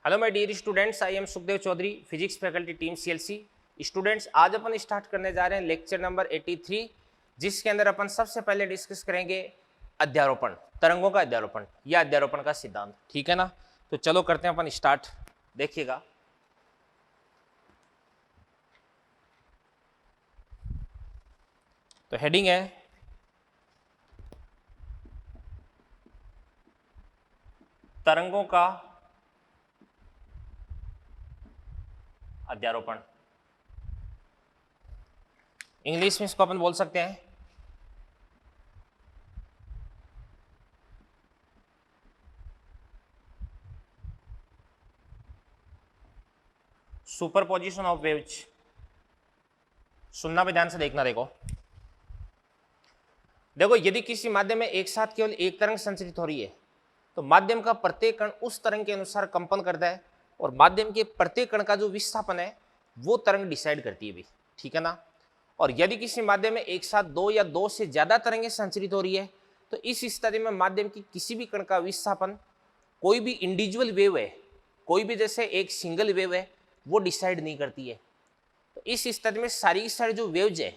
Hello my dear students, I am Sukhdev Chaudhary, physics faculty team CLC. Students, आज अपन start करने जा रहे हैं लेक्चर नंबर 83, जिसके अंदर अपन सबसे पहले डिस्कस करेंगे अध्यारोपण, तरंगों का अध्यारोपण या अध्यारोपण का सिद्धांत। ठीक है ना? तो चलो करते हैं अपन स्टार्ट। देखिएगा, तो हेडिंग है तरंगों का अध्यारोपण। इंग्लिश में इसको अपन बोल सकते हैं सुपरपोजिशन ऑफ वेव्स। सुनना पे ध्यान से देखना। देखो, यदि किसी माध्यम में एक साथ केवल एक तरंग संचरित हो रही है तो माध्यम का प्रत्येक कण उस तरंग के अनुसार कंपन करता है और माध्यम के प्रत्येक कण का जो विस्थापन है वो तरंग डिसाइड करती है भी। ठीक है ना? और यदि किसी माध्यम में एक साथ दो या दो से ज्यादा तरंगें संचरित हो रही है तो इस स्थिति में माध्यम की किसी भी कण का विस्थापन कोई भी इंडिविजुअल वेव है, कोई भी जैसे एक सिंगल वेव है, वो डिसाइड नहीं करती है। तो इस स्थिति में सारी सारी जो वेव्स है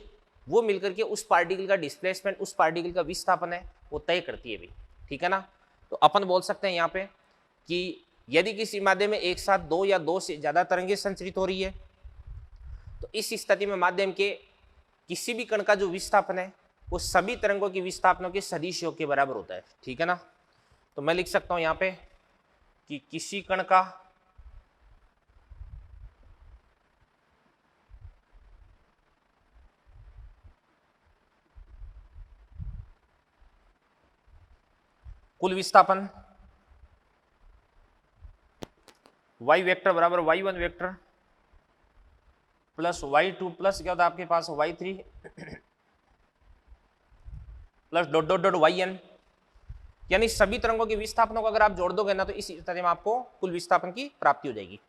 वो मिलकर के उस पार्टिकल का डिस्प्लेसमेंट, उस पार्टिकल का विस्थापन है वो तय करती है भी। ठीक है ना? तो अपन बोल सकते हैं यहाँ पे कि यदि किसी माध्यम में एक साथ दो या दो से ज्यादा तरंगें संचरित हो रही है तो इस स्थिति में माध्यम के किसी भी कण का जो विस्थापन है वो सभी तरंगों के विस्थापनों के सदिश योग के बराबर होता है। ठीक है ना? तो मैं लिख सकता हूं यहाँ पे कि किसी कण का कुल विस्थापन y वेक्टर बराबर y1 vector plus y2 plus क्या होता है आपके पास y3 plus dot dot dot yn, यानी सभी तरंगों के विस्थापनों को अगर आप जोड़ दोगे ना तो इस स्थिति में आपको कुल विस्थापन की प्राप्ति हो जाएगी।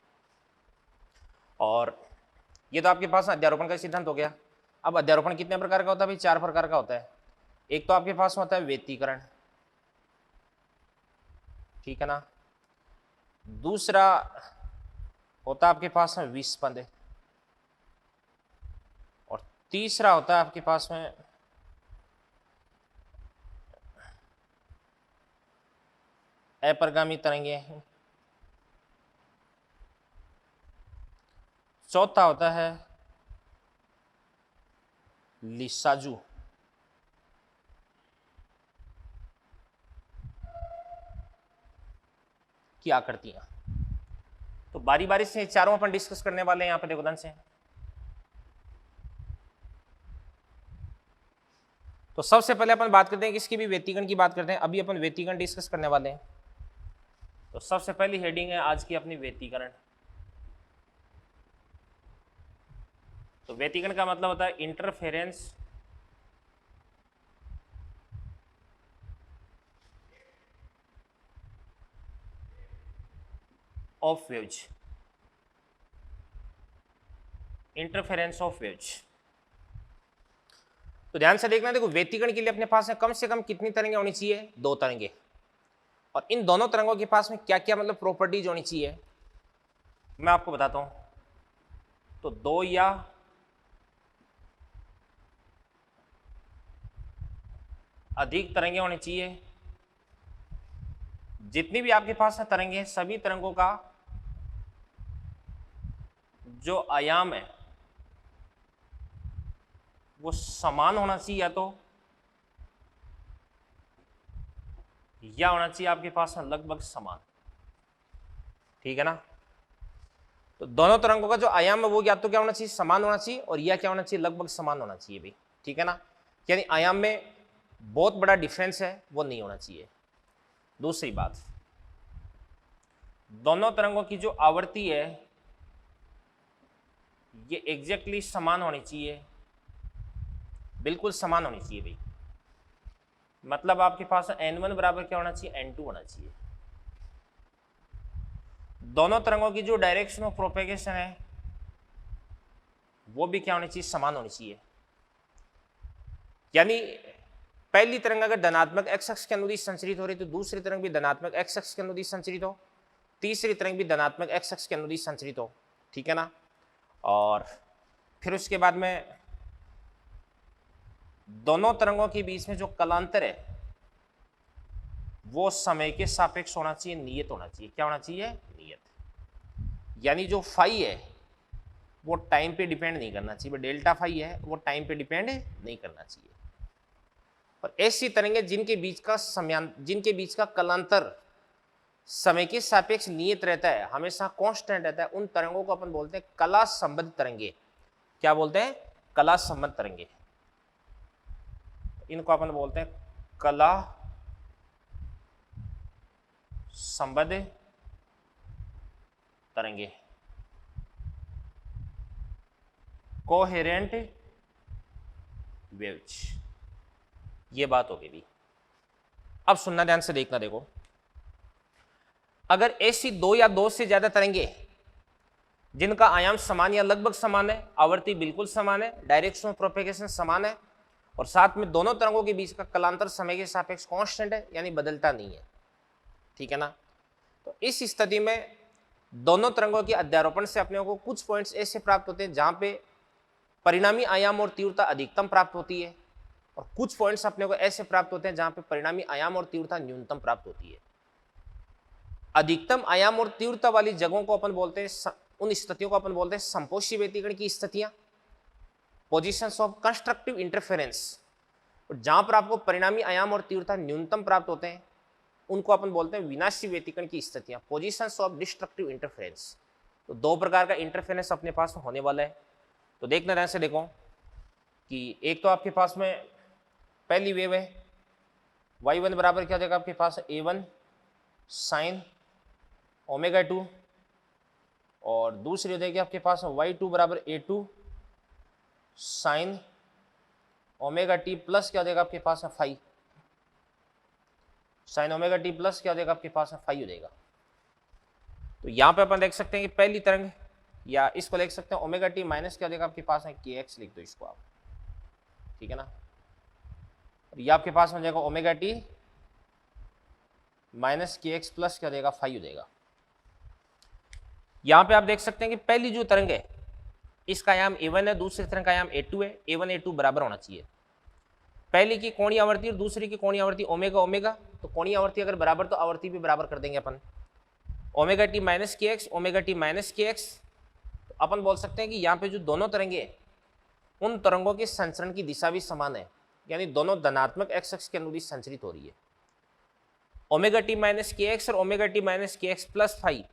और ये तो आपके पास अध्यारोपण का सिद्धांत हो गया। अब अध्यारोपण कितने प्रकार का होता है भाई? 4 प्रकार का होता है। एक तो आपके पास होता है व्यतिकरण, ठीक है ना? दूसरा होता है आपके पास में विस्पंद, और तीसरा होता है आपके पास में अपरगामी तरंगें। चौथा होता है लिसाजू की आकृतियां। तो बारी बारी से चारों अपन डिस्कस करने वाले हैं यहाँ पे। देखो ध्यान से, तो सबसे पहले अपन बात करते हैं किसकी भी व्यतिकरण की बात करते हैं। अभी अपन व्यतिकरण डिस्कस करने वाले हैं। तो सबसे पहली हेडिंग है आज की अपनी व्यतिकरण। तो व्यतिकरण का मतलब होता है interference of waves. Interference of waves. तो ध्यान से देखना। देखो, व्यतिकरण के लिए अपने पास में कम से कम कितनी तरंगें होनी चाहिए? 2 तरंगें। और इन दोनों तरंगों के पास में क्या क्या मतलब प्रॉपर्टीज होनी चाहिए मैं आपको बताता हूं। तो 2 या अधिक तरंगें होनी चाहिए। जितनी भी आपके पास में तरंगें हैं सभी तरंगों का जो आयाम है वो समान होना चाहिए, या होना चाहिए आपके पास में लगभग समान। ठीक है ना? तो दोनों तरंगों का जो आयाम है वो या तो क्या होना चाहिए? समान होना चाहिए, और या क्या होना चाहिए? लगभग समान होना चाहिए भी। ठीक है ना? यानी आयाम में बहुत बड़ा डिफरेंस है वो नहीं होना चाहिए। दूसरी बात, दोनों तरंगों की जो आवृत्ति है ये एग्जैक्टली समान होनी चाहिए, बिल्कुल समान होनी चाहिए भाई। मतलब आपके पास n1 बराबर क्या होना चाहिए? n2 होना चाहिए। दोनों तरंगों की जो डायरेक्शन ऑफ प्रोपेगेशन है वो भी क्या होनी चाहिए? समान होनी चाहिए। यानी पहली तरंग अगर धनात्मक x अक्ष के अनुदिश संचरित हो रही तो दूसरी तरंग भी धनात्मक x अक्ष के अनुदिश संचरित हो, तीसरी तरंग भी धनात्मक एक्स अक्ष के अनुदिश संचरित हो, ठीक है ना। और फिर उसके बाद में दोनों तरंगों के बीच में जो कलांतर है वो समय के सापेक्ष होना चाहिए, नियत होना चाहिए। क्या होना चाहिए? नियत। यानी जो फाई है वो टाइम पे डिपेंड नहीं करना चाहिए, डेल्टा फाई है वो टाइम पे डिपेंड नहीं करना चाहिए। और ऐसी तरंगें जिनके बीच का कलांतर समय के सापेक्ष नियत रहता है, हमेशा कांस्टेंट रहता है, उन तरंगों को अपन बोलते हैं कला संबद्ध तरंगे। क्या बोलते हैं? कला संबद्ध तरंगे। इनको अपन बोलते हैं कला संबद्ध तरंगे, कोहेरेंट वेव्स। ये बात होगी भी। अब सुनना ध्यान से, देखना, देखो, अगर ऐसी दो या दो से ज्यादा तरंगे जिनका आयाम समान या लगभग समान है, आवृत्ति बिल्कुल समान है, डायरेक्शन ऑफ प्रोपेगेशन समान है, और साथ में दोनों तरंगों के बीच का कलांतर समय के सापेक्ष कांस्टेंट है, यानी बदलता नहीं है, ठीक है ना। तो इस स्थिति में दोनों तरंगों के अध्यारोपण से अपने को कुछ पॉइंट्स ऐसे प्राप्त होते हैं जहां पे परिणामी आयाम और तीव्रता अधिकतम प्राप्त होती है, और कुछ पॉइंट्स अपने को ऐसे प्राप्त होते हैं जहां पे परिणामी आयाम और तीव्रता न्यूनतम प्राप्त होती है। अधिकतम आयाम और तीव्रता वाली जगहों को अपन बोलते हैं, उन स्थितियों को अपन बोलते हैं संपोषी व्यतिकरण की स्थितियां, पोजीशंस ऑफ कंस्ट्रक्टिव इंटरफेरेंस। और जहां पर आपको परिणामी आयाम और तीव्रता न्यूनतम प्राप्त होते हैं उनको अपन बोलते हैं विनाशी व्यतिकरण की स्थितियां, पोजीशंस ऑफ डिस्ट्रक्टिव इंटरफेरेंस। तो दो प्रकार का इंटरफेरेंस अपने पास होने वाला है। तो देखना ध्यान से, देखो कि एक तो आपके पास में पहली वेव है y1 बराबर क्या देगा आपके पास? a1 साइन ओमेगा 2, और दूसरी हो जाएगी आपके पास y2 बराबर a2 sign omega t plus क्या देगा आपके पास? Phi sine omega t plus क्या देगा आपके पास? फाई हो जाएगा। तो यहां पे अपन देख सकते हैं कि पहली तरंग, या इसको लिख सकते हैं ओमेगा टी माइनस क्या देगा आपके पास है? के एक्स लिख दो इसको आप, ठीक है ना। ये आपके पास हो जाएगा omega t minus K x plus क्या देगा? फाई हो जाएगा। यहां पे आप देख सकते हैं कि पहली जो तरंग है इसका आयाम a1 है, दूसरी तरंग का आयाम a2 है। a1 a2 बराबर होना चाहिए। पहली की कोणीय आवर्ती और दूसरी की कोणीय आवर्ती ओमेगा ओमेगा, तो कोणीय आवर्ती अगर बराबर तो आवर्ती भी बराबर कर देंगे अपन। Omega t minus K x omega t minus K x, तो अपन बोल सकते हैं कि यहाँ पे जो दोनों तरंगे उन तरंगों के संचरण की दिशा भी समान है, यानी दोनों धनात्मक एक्स अक्ष के अनुदिश संचरित हो रही है। Omega t minus K x और omega t minus K x plus phi,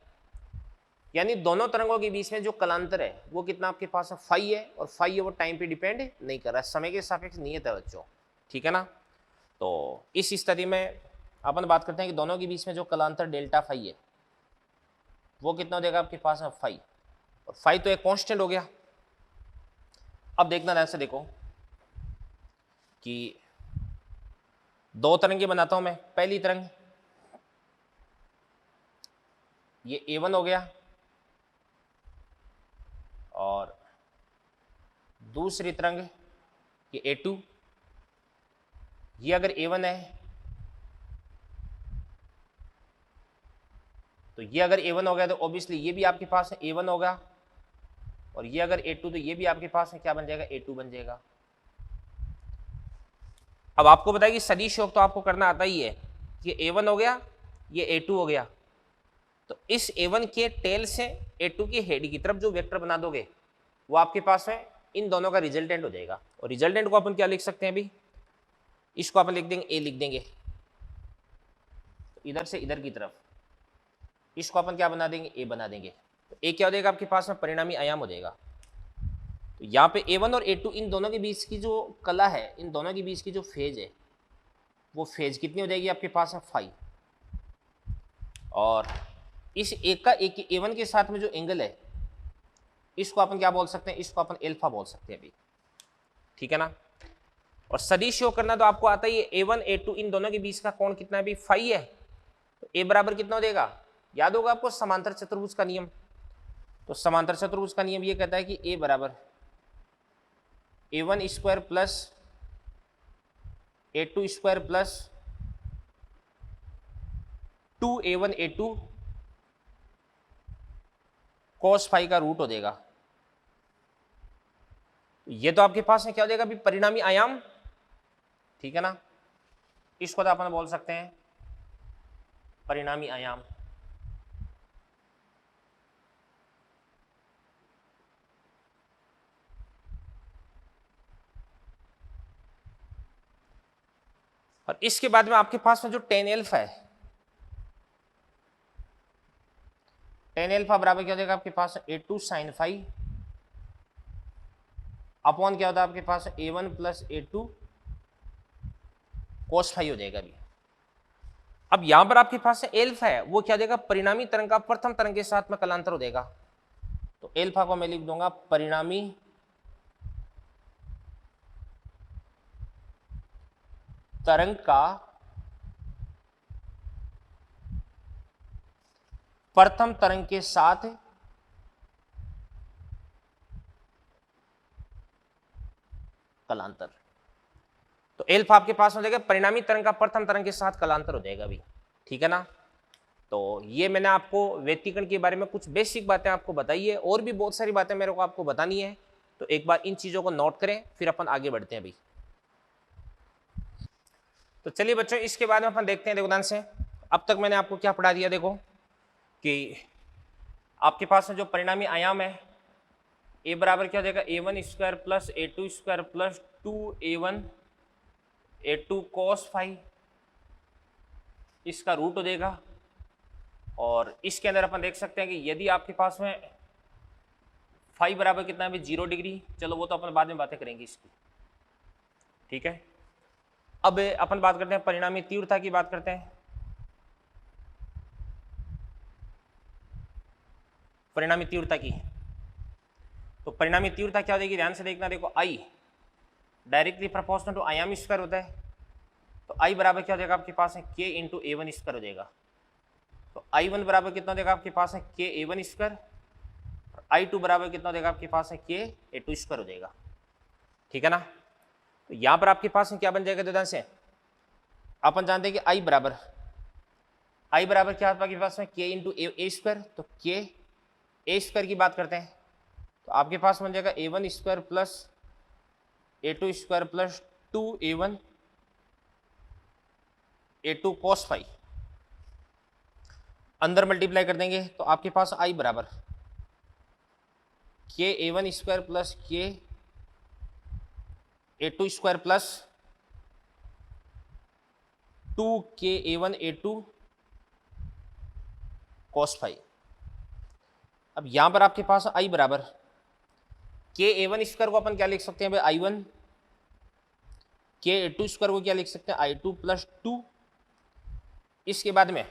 यानी दोनों तरंगों के बीच में जो कलांतर है वो कितना आपके पास है? फाई है, और फाई है वो टाइम पे डिपेंड नहीं कर रहा है, समय के सापेक्ष नियत है बच्चों, ठीक है ना। तो इस स्थिति में अपन बात करते हैं कि दोनों के बीच में जो कलांतर डेल्टा फाई है वो कितना देगा आपके पास है? फाई, और फाई तो एक कांस्टेंट हो गया। अब देखना ध्यान से, देखो कि दो तरंगे बनाता हूं मैं। पहली तरंग ये a1 हो गया, और दूसरी तरंग ये a2। ये अगर a1 है तो ये अगर a1 हो गया तो ऑब्वियसली ये भी आपके पास है a1 होगा, और ये अगर a2 तो ये भी आपके पास है क्या बन जाएगा? a2 बन जाएगा। अब आपको बताइए सदिश योग तो आपको करना आता ही है। ये a1 हो गया, ये a2 हो गया, तो इस a1 के टेल से a2 के हेड की तरफ जो वेक्टर बना दोगे वो आपके पास है इन दोनों का रिजल्टेंट हो जाएगा। और रिजल्टेंट को अपन क्या लिख सकते हैं? अभी इसको अपन लिख देंगे a लिख देंगे, इधर से इधर की तरफ इसको अपन क्या बना देंगे? a बना देंगे। तो a क्या हो जाएगा आपके पास में? परिणामी आयाम हो जाएगा। तो यहाँ पे a1 और a2 इन दोनों के बीच की जो कला है, इन दोनों के बीच की जो फेज है वो फेज कितनी हो जाएगी आपके पास है? फाई। और इस एक का एक a1 के साथ में जो एंगल है इसको अपन क्या बोल सकते हैं? इसको अपन एल्फा बोल सकते हैं अभी, ठीक है ना। और सदिश योग करना तो आपको आता ही है। a1 a2 इन दोनों के बीच का कोण कितना है? अभी फाई है। तो a बराबर कितना हो जाएगा? याद होगा आपको समांतर चतुर्भुज का नियम। तो समांतर चतुर्भुज का नियम ये कहता है कि a बराबर a1 square plus a2 square plus 2a1 a2 cos phi का रूट हो जाएगा। ये तो आपके पास में क्या हो जाएगा अभी परिणामी आयाम, ठीक है ना, इसको तो अपन बोल सकते हैं परिणामी आयाम। और इसके बाद में आपके पास में जो टेन एल्फा है, टेन एल्फा बराबर क्या हो जाएगा आपके पास A2 साइन फाई अपॉन क्या होता है आपके पास A1 plus A2 cos phi हो जाएगा अभी। अब यहां पर आपके पास एल्फा है, वो क्या हो जाएगा परिणामी तरंग का प्रथम तरंग के साथ में कलांतर हो जाएगा। तो एल्फा को मैं लिख दूंगा परिणामी तरंग का प्रथम तरंग के साथ कलांतर। तो एल्फा आपके पास हो जाएगा परिणामी तरंग का प्रथम तरंग के साथ कलांतर हो जाएगा अभी, ठीक है ना। तो ये मैंने आपको व्यतिकरण के बारे में कुछ बेसिक बातें आपको बताई है, और भी बहुत सारी बातें मेरे को आपको बतानी है, तो एक बार इन चीजों को नोट करें, फिर अपन आगे बढ़ते हैं अभी। तो चलिए बच्चों, इसके बाद में अपन देखते हैं, देखो ध्यान से, अब तक मैंने आपको क्या पढ़ा दिया, देखो कि आपके पास में जो परिणामी आयाम है ए बराबर क्या हो जाएगा A1 square plus A2 square plus 2A1 A2 cos phi, इसका रूट हो जाएगा। और इसके अंदर अपन देख सकते हैं कि यदि आपके पास में फाई बराबर कितना है 0 डिग्री, चलो वो तो अपन बाद में बातें करेंगे इसकी, ठीक है। अब अपन बात करते हैं परिणामी तीव्रता की, बात करते हैं परिणामी तीव्रता की। तो परिणामी तीव्रता क्या हो जाएगी, ध्यान से देखना, देखो आई डायरेक्टली प्रोपोर्शनल टू आयाम स्क्वायर होता है, तो आई बराबर क्या हो जाएगा आपके पास है के इंटू A1 स्क्वायर हो जाएगा। तो I1 बराबर कितना हो जाएगा आपके पास है के A1 स्क्वायर, और I2 बराबर कितना हो जाएगा आपके पास है के A2 स्क्वायर हो जाएगा, ठीक है ना। तो यहां पर आपके पास क्या बन जाएगा, ध्यान से अपन जानते हैं कि आई बराबर क्या आपके पास में के इंटू ए स्क्वायर, तो के ए स्क्वायर की बात करते हैं, तो आपके पास बन जाएगा A1 square plus A2 square plus 2A1 A2 cos phi, अंदर मल्टीप्लाई कर देंगे तो आपके पास आई बराबर के A1 स्क्वायर प्लस के A2 square plus 2 A1 A2 cos phi. अब यहां पर आपके पास आई बराबर के A1 स्क्वायर को अपन क्या लिख सकते हैं भाई I1, के A2 स्क्वायर को क्या लिख सकते हैं I2 प्लस 2, इसके बाद में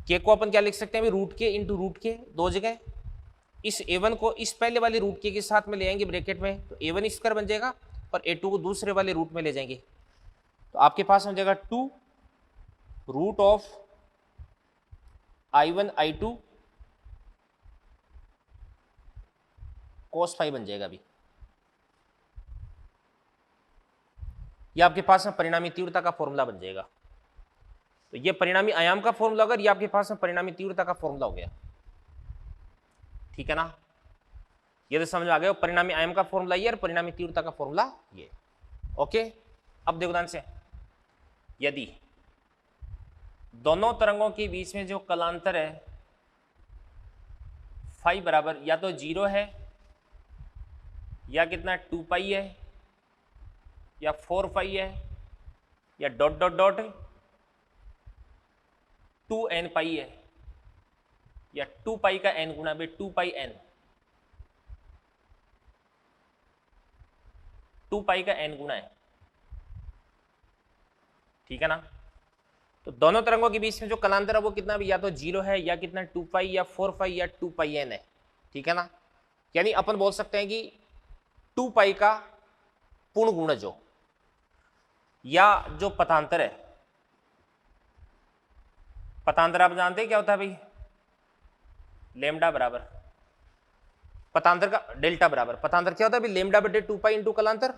के को अपन क्या लिख सकते हैं रूट के इंटू रूट के, दो जगह इस A1 को इस पहले वाले रूट के साथ में ले आएंगे ब्रैकेट में, तो A1 स्क्वायर बन जाएगा, और A2 को दूसरे वाले रूट में ले जाएंगे, तो आपके पास बन जाएगा 2 root of I1 I2 cos phi बन जाएगा अभी। ये आपके पास में परिणामी तीव्रता का फॉर्मूला बन जाएगा। तो ये परिणामी आयाम का फॉर्मूला, अगर ये आपके पास में परिणामी तीव्रता का फॉर्मूला हो गया, ठीक है ना। ये तो समझ आ गया, परिणामी आयाम का फॉर्मूला ये और परिणामी तीव्रता का फॉर्मूला ये, ओके। अब देखो ध्यान से, यदि दोनों तरंगों के बीच में जो कलांतर है फाई बराबर या तो 0 है या कितना 2 पाई है या 4 पाई है या डॉट डॉट डॉट 2n पाई है या 2 पाई का n गुना 2 पाई n, 2 पाई का n गुना है, ठीक है ना। तो दोनों तरंगों के बीच में जो कलांतर है वो कितना भी या तो 0 है या कितना 2 पाई या 4 पाई या 2 पाई n है, ठीक है ना। यानी अपन बोल सकते हैं कि 2 पाई का पूर्ण गुणज हो, या जो पथांतर है, पथांतर आप जानते हैं क्या होता है भाई, लेमडा बराबर पथांतर का डेल्टा बराबर, पथांतर क्या होता है भाई लेमडा बटे 2 पाई इंटू कलांतर,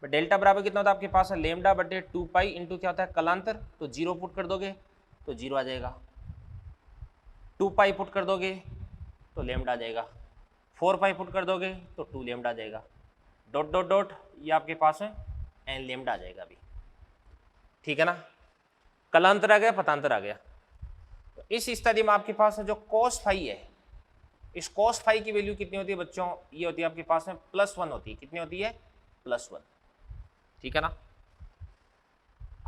डेल्टा बराबर कितना होता है आपके पास है लेमडा बटे 2 पाई इंटू क्या होता है कलांतर, तो 0 पुट कर दोगे तो 0 आ जाएगा, 2 पाई पुट कर दोगे तो लेमडा आ जाएगा, 4 पाई पुट कर दोगे तो 2 लेमडा आ जाएगा, डॉट डॉट डॉट ये आपके पास है एन लेमडा आ जाएगा अभी, ठीक है ना। कलांतर आ गया, पतांतर आ गया। तो इस स्थिति में आपके पास जो cos फाई है, इस cos फाई की वैल्यू कितनी होती है बच्चों, ये होती है आपके पास में +1 होती है। कितनी होती है? +1, ठीक है ना।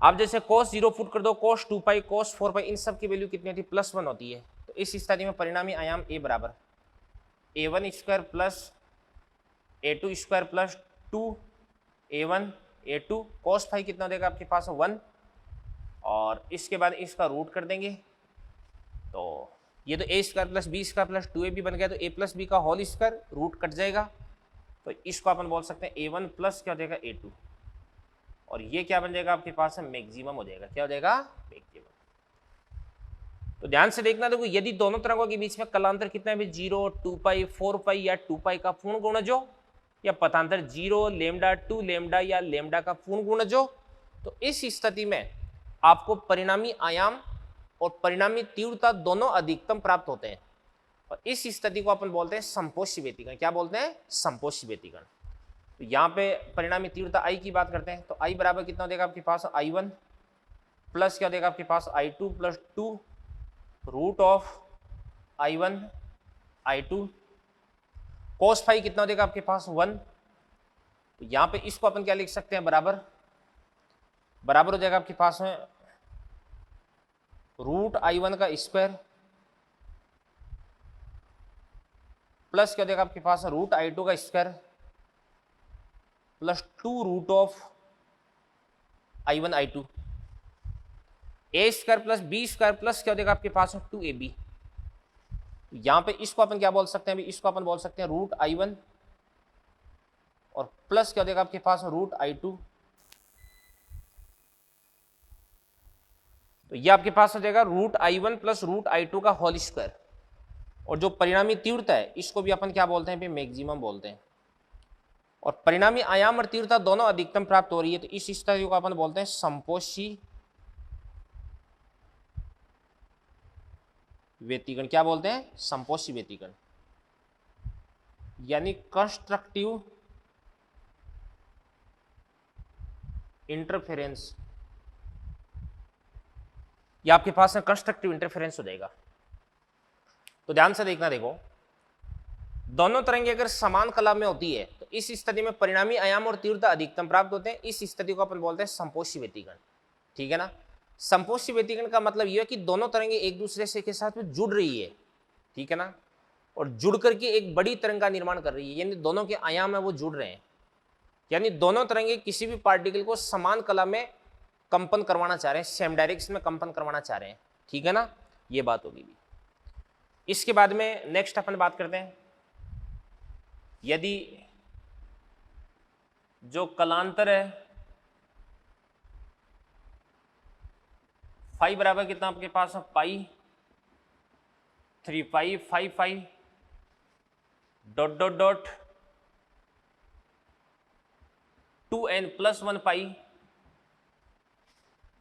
आप जैसे cos 0 पुट कर दो, cos 2 पाई, cos 4 पाई, इन सब की वैल्यू कितनी होती है? +1 होती है। तो इस स्थिति में परिणामी आयाम a बराबर a1 square plus a2 square plus 2a1 a2, cos phi कितना देगा आपके पास? 1, और इसके बाद इसका रूट कर देंगे, तो ये तो a square plus B square plus 2ab बन गया, तो a प्लस बी का होल स्क्वायर, रूट कट जाएगा, तो इसको अपन बोल सकते हैं a1 प्लस क्या हो जाएगा? a2, और ये क्या बन जाएगा आपके पास? मैक्सिमम हो जाएगा। क्या हो जाएगा? मैक्सिमम। तो ध्यान से देखना, देखो यदि दोनों तरंगों के बीच में कलांतर कितना है? 0, 2 पाई, 4 पाई या 2 पाई का पूर्ण गुणजो, या पतांतर 0, लेमडा, 2 लेमडा या लेमडा का पूर्ण गुणजो, तो इस स्थिति में आपको परिणामी आयाम और परिणामी तीव्रता दोनों अधिकतम प्राप्त होते हैं, और इस स्थिति को अपन बोलते हैं समपोष्य व्यतिकरण। क्या बोलते हैं? समपोष्य व्यतिकरण। तो यहाँ पे परिणामी तीव्रता आई की बात करते हैं, तो आई बराबर कितना देगा आपके पास? i1 प्लस क्या देगा आपके पास? i2 plus 2 root of i1 i2, cos phi कितना देगा आपके पास? 1। तो यहाँ पे इसको अपन क्या लिख सकते हैं? बराबर हो जाएगा आपके पास में रूट i1 का स्क्वायर प्लस क्या देगा आपके पास? रूट i2 का square plus 2 root of i1 i2, a square plus B square plus क्या देगा आपके पास? 2ab। यहां पे इसको अपन क्या बोल सकते हैं? इसको अपन बोल सकते हैं रूट i1 और प्लस क्या देगा आपके पास? Root i2। तो ये आपके पास हो जाएगा root i1 plus root i2 का होल स्क्वायर, और जो परिणामी तीव्रता है इसको भी अपन क्या बोलते हैं? मैक्सिमम बोलते हैं। और परिणामी आयाम और तीव्रता दोनों अधिकतम प्राप्त हो रही है, तो इस स्थिति को अपन बोलते हैं समपोषी व्यतिकरण। क्या बोलते हैं? समपोषी व्यतिकरण, यानी कंस्ट्रक्टिव इंटरफेरेंस। ये आपके पास में कंस्ट्रक्टिव इंटरफेरेंस हो जाएगा। तो ध्यान से देखना, देखो दोनों तरंगे अगर समान कला में होती है तो इस स्थिति में परिणामी आयाम और तीव्रता अधिकतम प्राप्त होते हैं। इस स्थिति को अपन बोलते हैं समपोषी व्यतिकरण, ठीक है ना। समपोषी व्यतिकरण का मतलब यह है कि दोनों तरंगे एक दूसरे से के साथ में जुड़ रही है, ठीक है ना, और जुड़ करके एक बड़ी तरंग का निर्माण कर रही है, यानी दोनों के आयाम है वो जुड़ रहे हैं, यानी दोनों तरंगे किसी भी पार्टिकल को समान कला में कंपन करवाना चाह रहे हैं, सेम डायरेक्शन में कंपन करवाना चाह रहे हैं, ठीक है ना। ये बात होगी भी। इसके बाद में नेक्स्ट अपन बात करते हैं, यदि जो कलांतर है फाई बराबर कितना आपके पास है? Pi 3 pi 5 pi dot dot dot 2n plus 1 pi,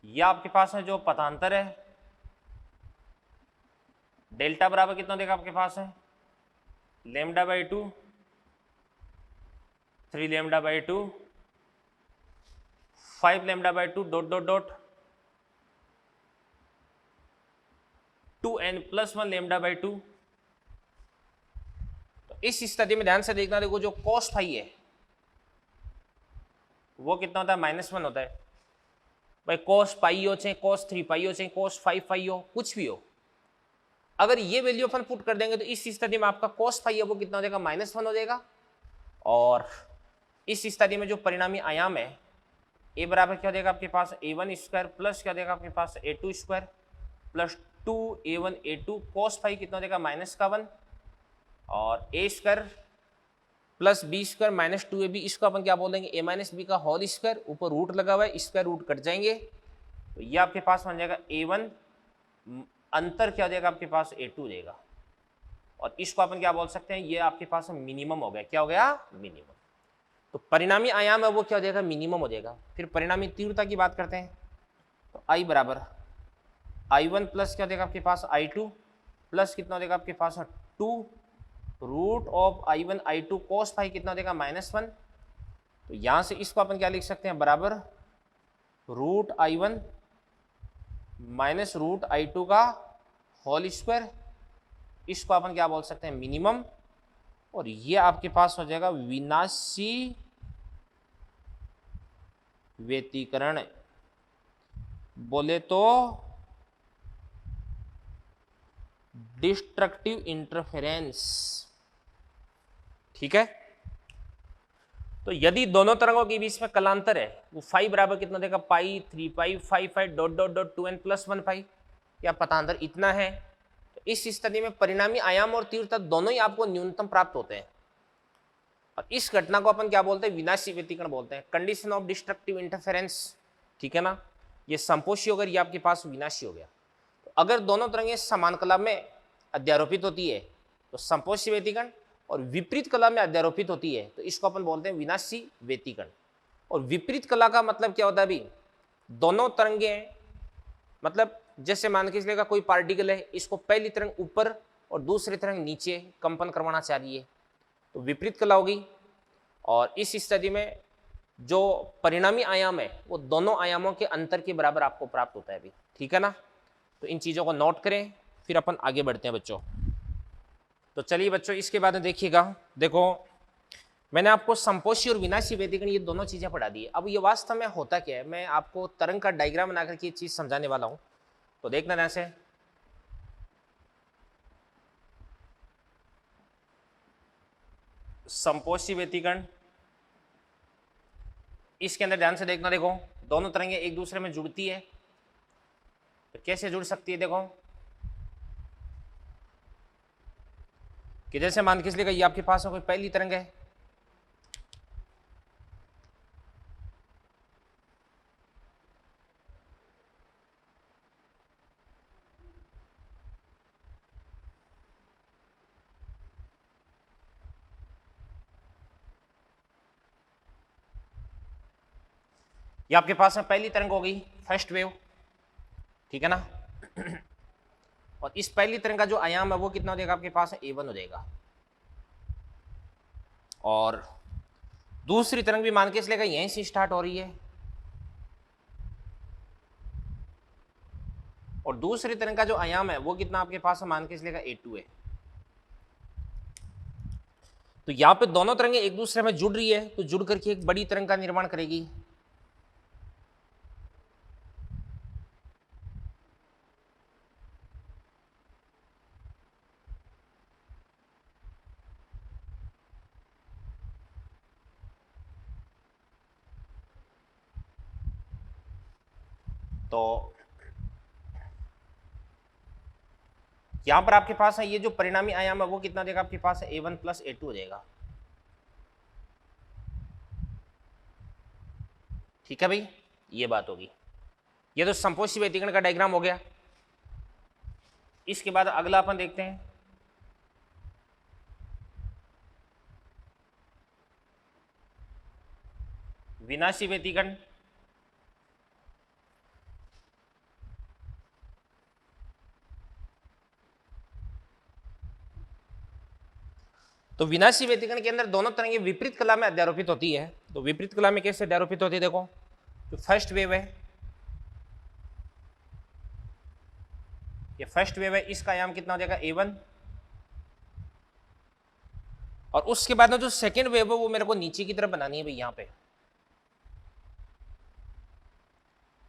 यह आपके पास है जो पथांतर है। डेल्टा बराबर कितना देगा आपके पास है? Lambda by 2, 3 lambda by 2, 5 lambda by 2 dot dot dot 2n plus 1 lambda by 2। तो इस स्थिति में ध्यान से देखना, देखो जो cos फाई है वो कितना होता है? -1 होता है। भाई cos पाई हो चाहे cos 3 पाई हो चाहे cos 5 पाई हो, कुछ भी हो, अगर ये वैल्यू अपन पुट कर देंगे तो इस स्थिति में आपका cos फाई है वो कितना हो जाएगा? -1 हो जाएगा। और इस स्थिति में जो परिणामी आयाम है a बराबर क्या हो जाएगा आपके पास? a1 स्क्वायर प्लस क्या हो जाएगा आपके पास? a2 square plus 2a1 a2, cos phi कितना हो जाएगा? -1, और a square plus B square minus 2ab, इसको अपन क्या बोलेंगे? a माइनस बी का होल स्क्वायर, ऊपर रूट लगा हुआ है, स्क्वायर रूट कट जाएंगे, तो ये आपके पास बन जाएगा a1, अंतर क्या हो जाएगा आपके पास? a2 हो जाएगा, और इसको अपन क्या बोल सकते हैं? ये आपके पास मिनिमम हो गया। क्या हो गया? मिनिमम। तो परिणामी आयाम है वो क्या हो जाएगा? मिनिमम हो जाएगा। फिर परिणामी तीव्रता की बात करते हैं, तो I बराबर i1 प्लस क्या हो जाएगा आपके पास? i2 प्लस कितना हो जाएगा आपके पास? 2 root of I1 I2 cos phi कितना देगा -1। तो यहां से इसको अपन क्या लिख सकते हैं, बराबर root I1 minus root I2 का होल स्क्वायर। इसको अपन क्या बोल सकते हैं, मिनिमम। और ये आपके पास हो जाएगा विनाशी व्यतिकरण, बोले तो डिस्ट्रक्टिव इंटरफेरेंस। ठीक है। तो यदि दोनों तरंगों के बीच में कलांतर है, वो फाई बराबर कितना देगा, पाई 3 pi 5 5 dot dot dot 2n + 1 पाई, या पथांतर इतना है। तो इस स्थिति में परिणामी आयाम और तीव्रता दोनों ही आपको न्यूनतम प्राप्त होते हैं। और इस घटना को अपन क्या बोलते हैं, विनाशी व्यतिकरण बोलते हैं, कंडीशन ऑफ डिस्ट्रक्टिव इंटरफेरेंस। ठीक है ना। ये संपोषी होकर ये आपके पास विनाशी हो गया। तो अगर दोनों तरंगें समान कला में अध्यारोपित होती है तो संपोषी व्यतिकरण, और विपरीत कला में अध्यारोपित होती है तो इसको अपन बोलते हैं विनाशी व्यतिकरण। और विपरीत कला का मतलब क्या होता है अभी, दोनों तरंगें, मतलब जैसे मान के चलेगा कोई पार्टिकल है, इसको पहली तरंग ऊपर और दूसरी तरंग नीचे कंपन करवाना चाह रही है, तो विपरीत कला होगी। और इस स्थिति में जो परिणामी आयाम है वो दोनों आयामों के अंतर के बराबर आपको प्राप्त होता है अभी। ठीक है ना। तो इन चीज़ों को नोट करें, फिर अपन आगे बढ़ते हैं बच्चों। तो चलिए बच्चों, इसके बाद में देखिएगा, देखो मैंने आपको संपोषी और विनाशी व्यतिकरण ये दोनों चीज़ें पढ़ा दी है। अब ये वास्तव में होता क्या है, मैं आपको तरंग का डायग्राम बना करके ये चीज़ समझाने वाला हूँ। तो देखना ध्यान से, संपोषी व्यतिकरण, इसके अंदर ध्यान से देखना, देखो दोनों तरंगें एक दूसरे में जुड़ती है, तो कैसे जुड़ सकती है, देखो कि जैसे मान के चलिए ये आपके पास में कोई पहली तरंग है, ये आपके पास में पहली तरंग हो गई, फर्स्ट वेव। ठीक है ना। और इस पहली तरंग का जो आयाम है वो कितना हो जाएगा आपके पास है, A1 हो जाएगा। और दूसरी तरंग भी मान के चलेगा यहीं से स्टार्ट हो रही है, और दूसरी तरंग का जो आयाम है वो कितना आपके पास है, मान के चलेगा A2 है। तो यहां पे दोनों तरंगें एक दूसरे में जुड़ रही है, तो जुड़ करके एक बड़ी तरंग का निर्माण करेगी। तो यहां पर आपके पास है ये जो परिणामी आयाम है वो कितना देगा आपके पास है, A1 + A2 हो जाएगा। ठीक है भाई, ये बात होगी। ये तो संपोषी व्यतिकरण का डायग्राम हो गया। इसके बाद अगला अपन देखते हैं, विनाशी व्यतिकरण। तो विनाशी व्यतिकरण के अंदर दोनों तरंगें विपरीत कला में अध्यारोपित होती है। तो विपरीत कला में कैसे अध्यारोपित होती है, देखो जो फर्स्ट वेव है, ये फर्स्ट वेव है, इसका आयाम कितना हो जाएगा, A1। और उसके बाद में जो सेकंड वेव है वो मेरे को नीचे की तरफ बनानी है भाई, यहां पे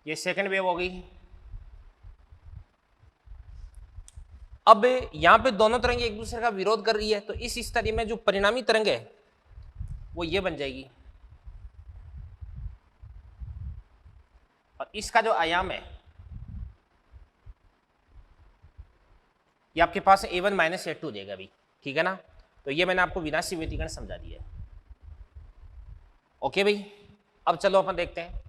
ये सेकंड वेव हो गई। अब यहां पे दोनों तरंगें एक दूसरे का विरोध कर रही है, तो इस स्थिति में जो परिणामी तरंग है वो ये बन जाएगी, और इसका जो आयाम है ये आपके पास A1 - A2 हो जाएगा अभी। ठीक है ना। तो ये मैंने आपको विनाशी व्यतिकरण समझा दिया है। ओके भाई, अब चलो अपन देखते हैं।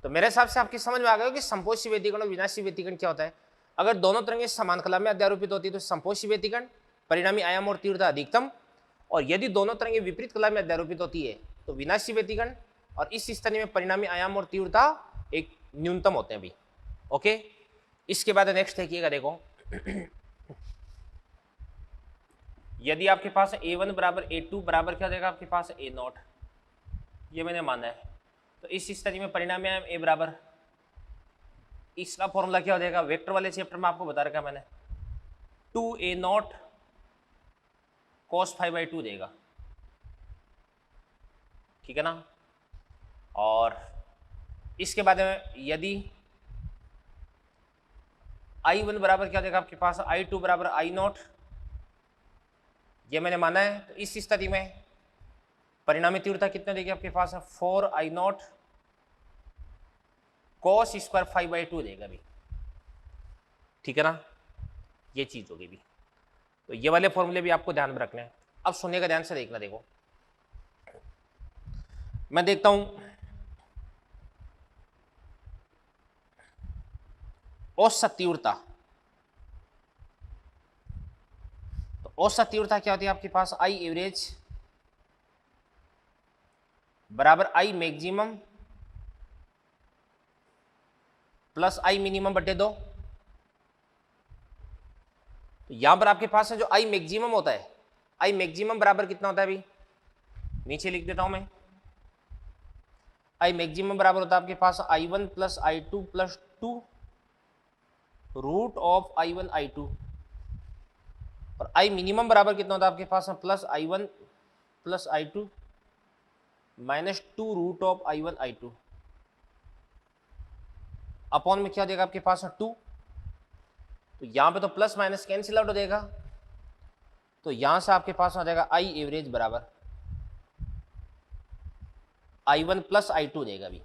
तो मेरे हिसाब से आपकी समझ में आ गया कि संपोषी व्यतिकरण और विनाशी व्यतिकरण क्या होता है। अगर दोनों तरंगें समान कला में अध्यारोपित होती है तो संपोषी व्यतिकरण, परिणामी आयाम और तीव्रता अधिकतम। और यदि दोनों तरंगें विपरीत कला में अध्यारोपित होती है तो विनाशी व्यतिकरण, और इस स्थिति में परिणामी आयाम और तीव्रता एक न्यूनतम होते हैं अभी। ओके, इसके बाद नेक्स्ट देखिएगा, देखो यदि आपके पास A1 बराबर A2 बराबर क्या देगा आपके पास A0, ये मैंने माना है। तो इस स्थिति में परिणाम में A बराबर, इसका फॉर्मूला क्या हो जाएगा, वेक्टर वाले चैप्टर में आपको बता रखा मैंने, 2A0 cos 5/2 देगा, ठीक है ना। और इसके बाद में यदि I1 बराबर क्या देगा आपके पास, I2 बराबर I0, ये मैंने माना है। तो इस स्थिति में परिणामी तीव्रता कितना देगी आपके पास, 4I0 cos स्क्वायर 5/2 देगा भी, ठीक है ना, ये चीज होगी भी। तो ये वाले फॉर्मूले भी आपको ध्यान में रखने हैं। अब सुनिएगा ध्यान से, देखना, देखो मैं देखता हूं औसत तीव्रता। तो औसत तीव्रता क्या होती है आपके पास, आई एवरेज बराबर आई मैक्सिमम प्लस आई मिनिमम बटे 2। तो यहां पर आपके पास है जो आई मैक्सिमम होता है, आई मैक्सिमम बराबर कितना होता है अभी, नीचे लिख देता हूं मैं। आई मैक्सिमम बराबर होता है आपके पास I1 plus I2 plus 2 root of I1 I2, और आई मिनिमम बराबर कितना होता है आपके पास, plus I1 plus I2 minus 2 root of I1 I2 upon में क्या देगा आपके पास 2। तो यहां पे तो प्लस माइनस कैंसिल आउट हो जाएगा, तो यहां से आपके पास आ जाएगा आई एवरेज बराबर I1 प्लस I2 देगा भी।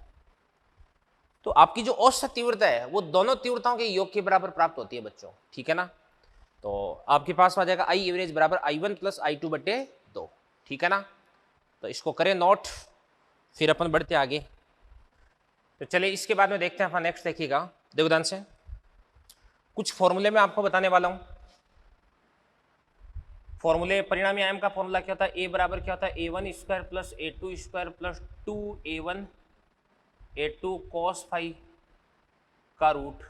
तो आपकी जो औसत तीव्रता है वो दोनों तीव्रताओं के योग के बराबर प्राप्त होती है बच्चों, ठीक है ना। तो आपके पास आ जाएगा आई एवरेज बराबर I1 प्लस I2 बटे 2, ठीक है ना। तो इसको करें नोट, फिर अपन बढ़ते आगे। तो चलिए इसके बाद में देखते हैं अपन नेक्स्ट, देखिएगा देखो ध्यान से, कुछ फॉर्मूले में आपको बताने वाला हूं। फॉर्मूले, परिणामी आयाम का फॉर्मूला क्या होता है, ए बराबर क्या होता है, A1 square plus A2 square plus 2A1 A2 cos 5 का रूट,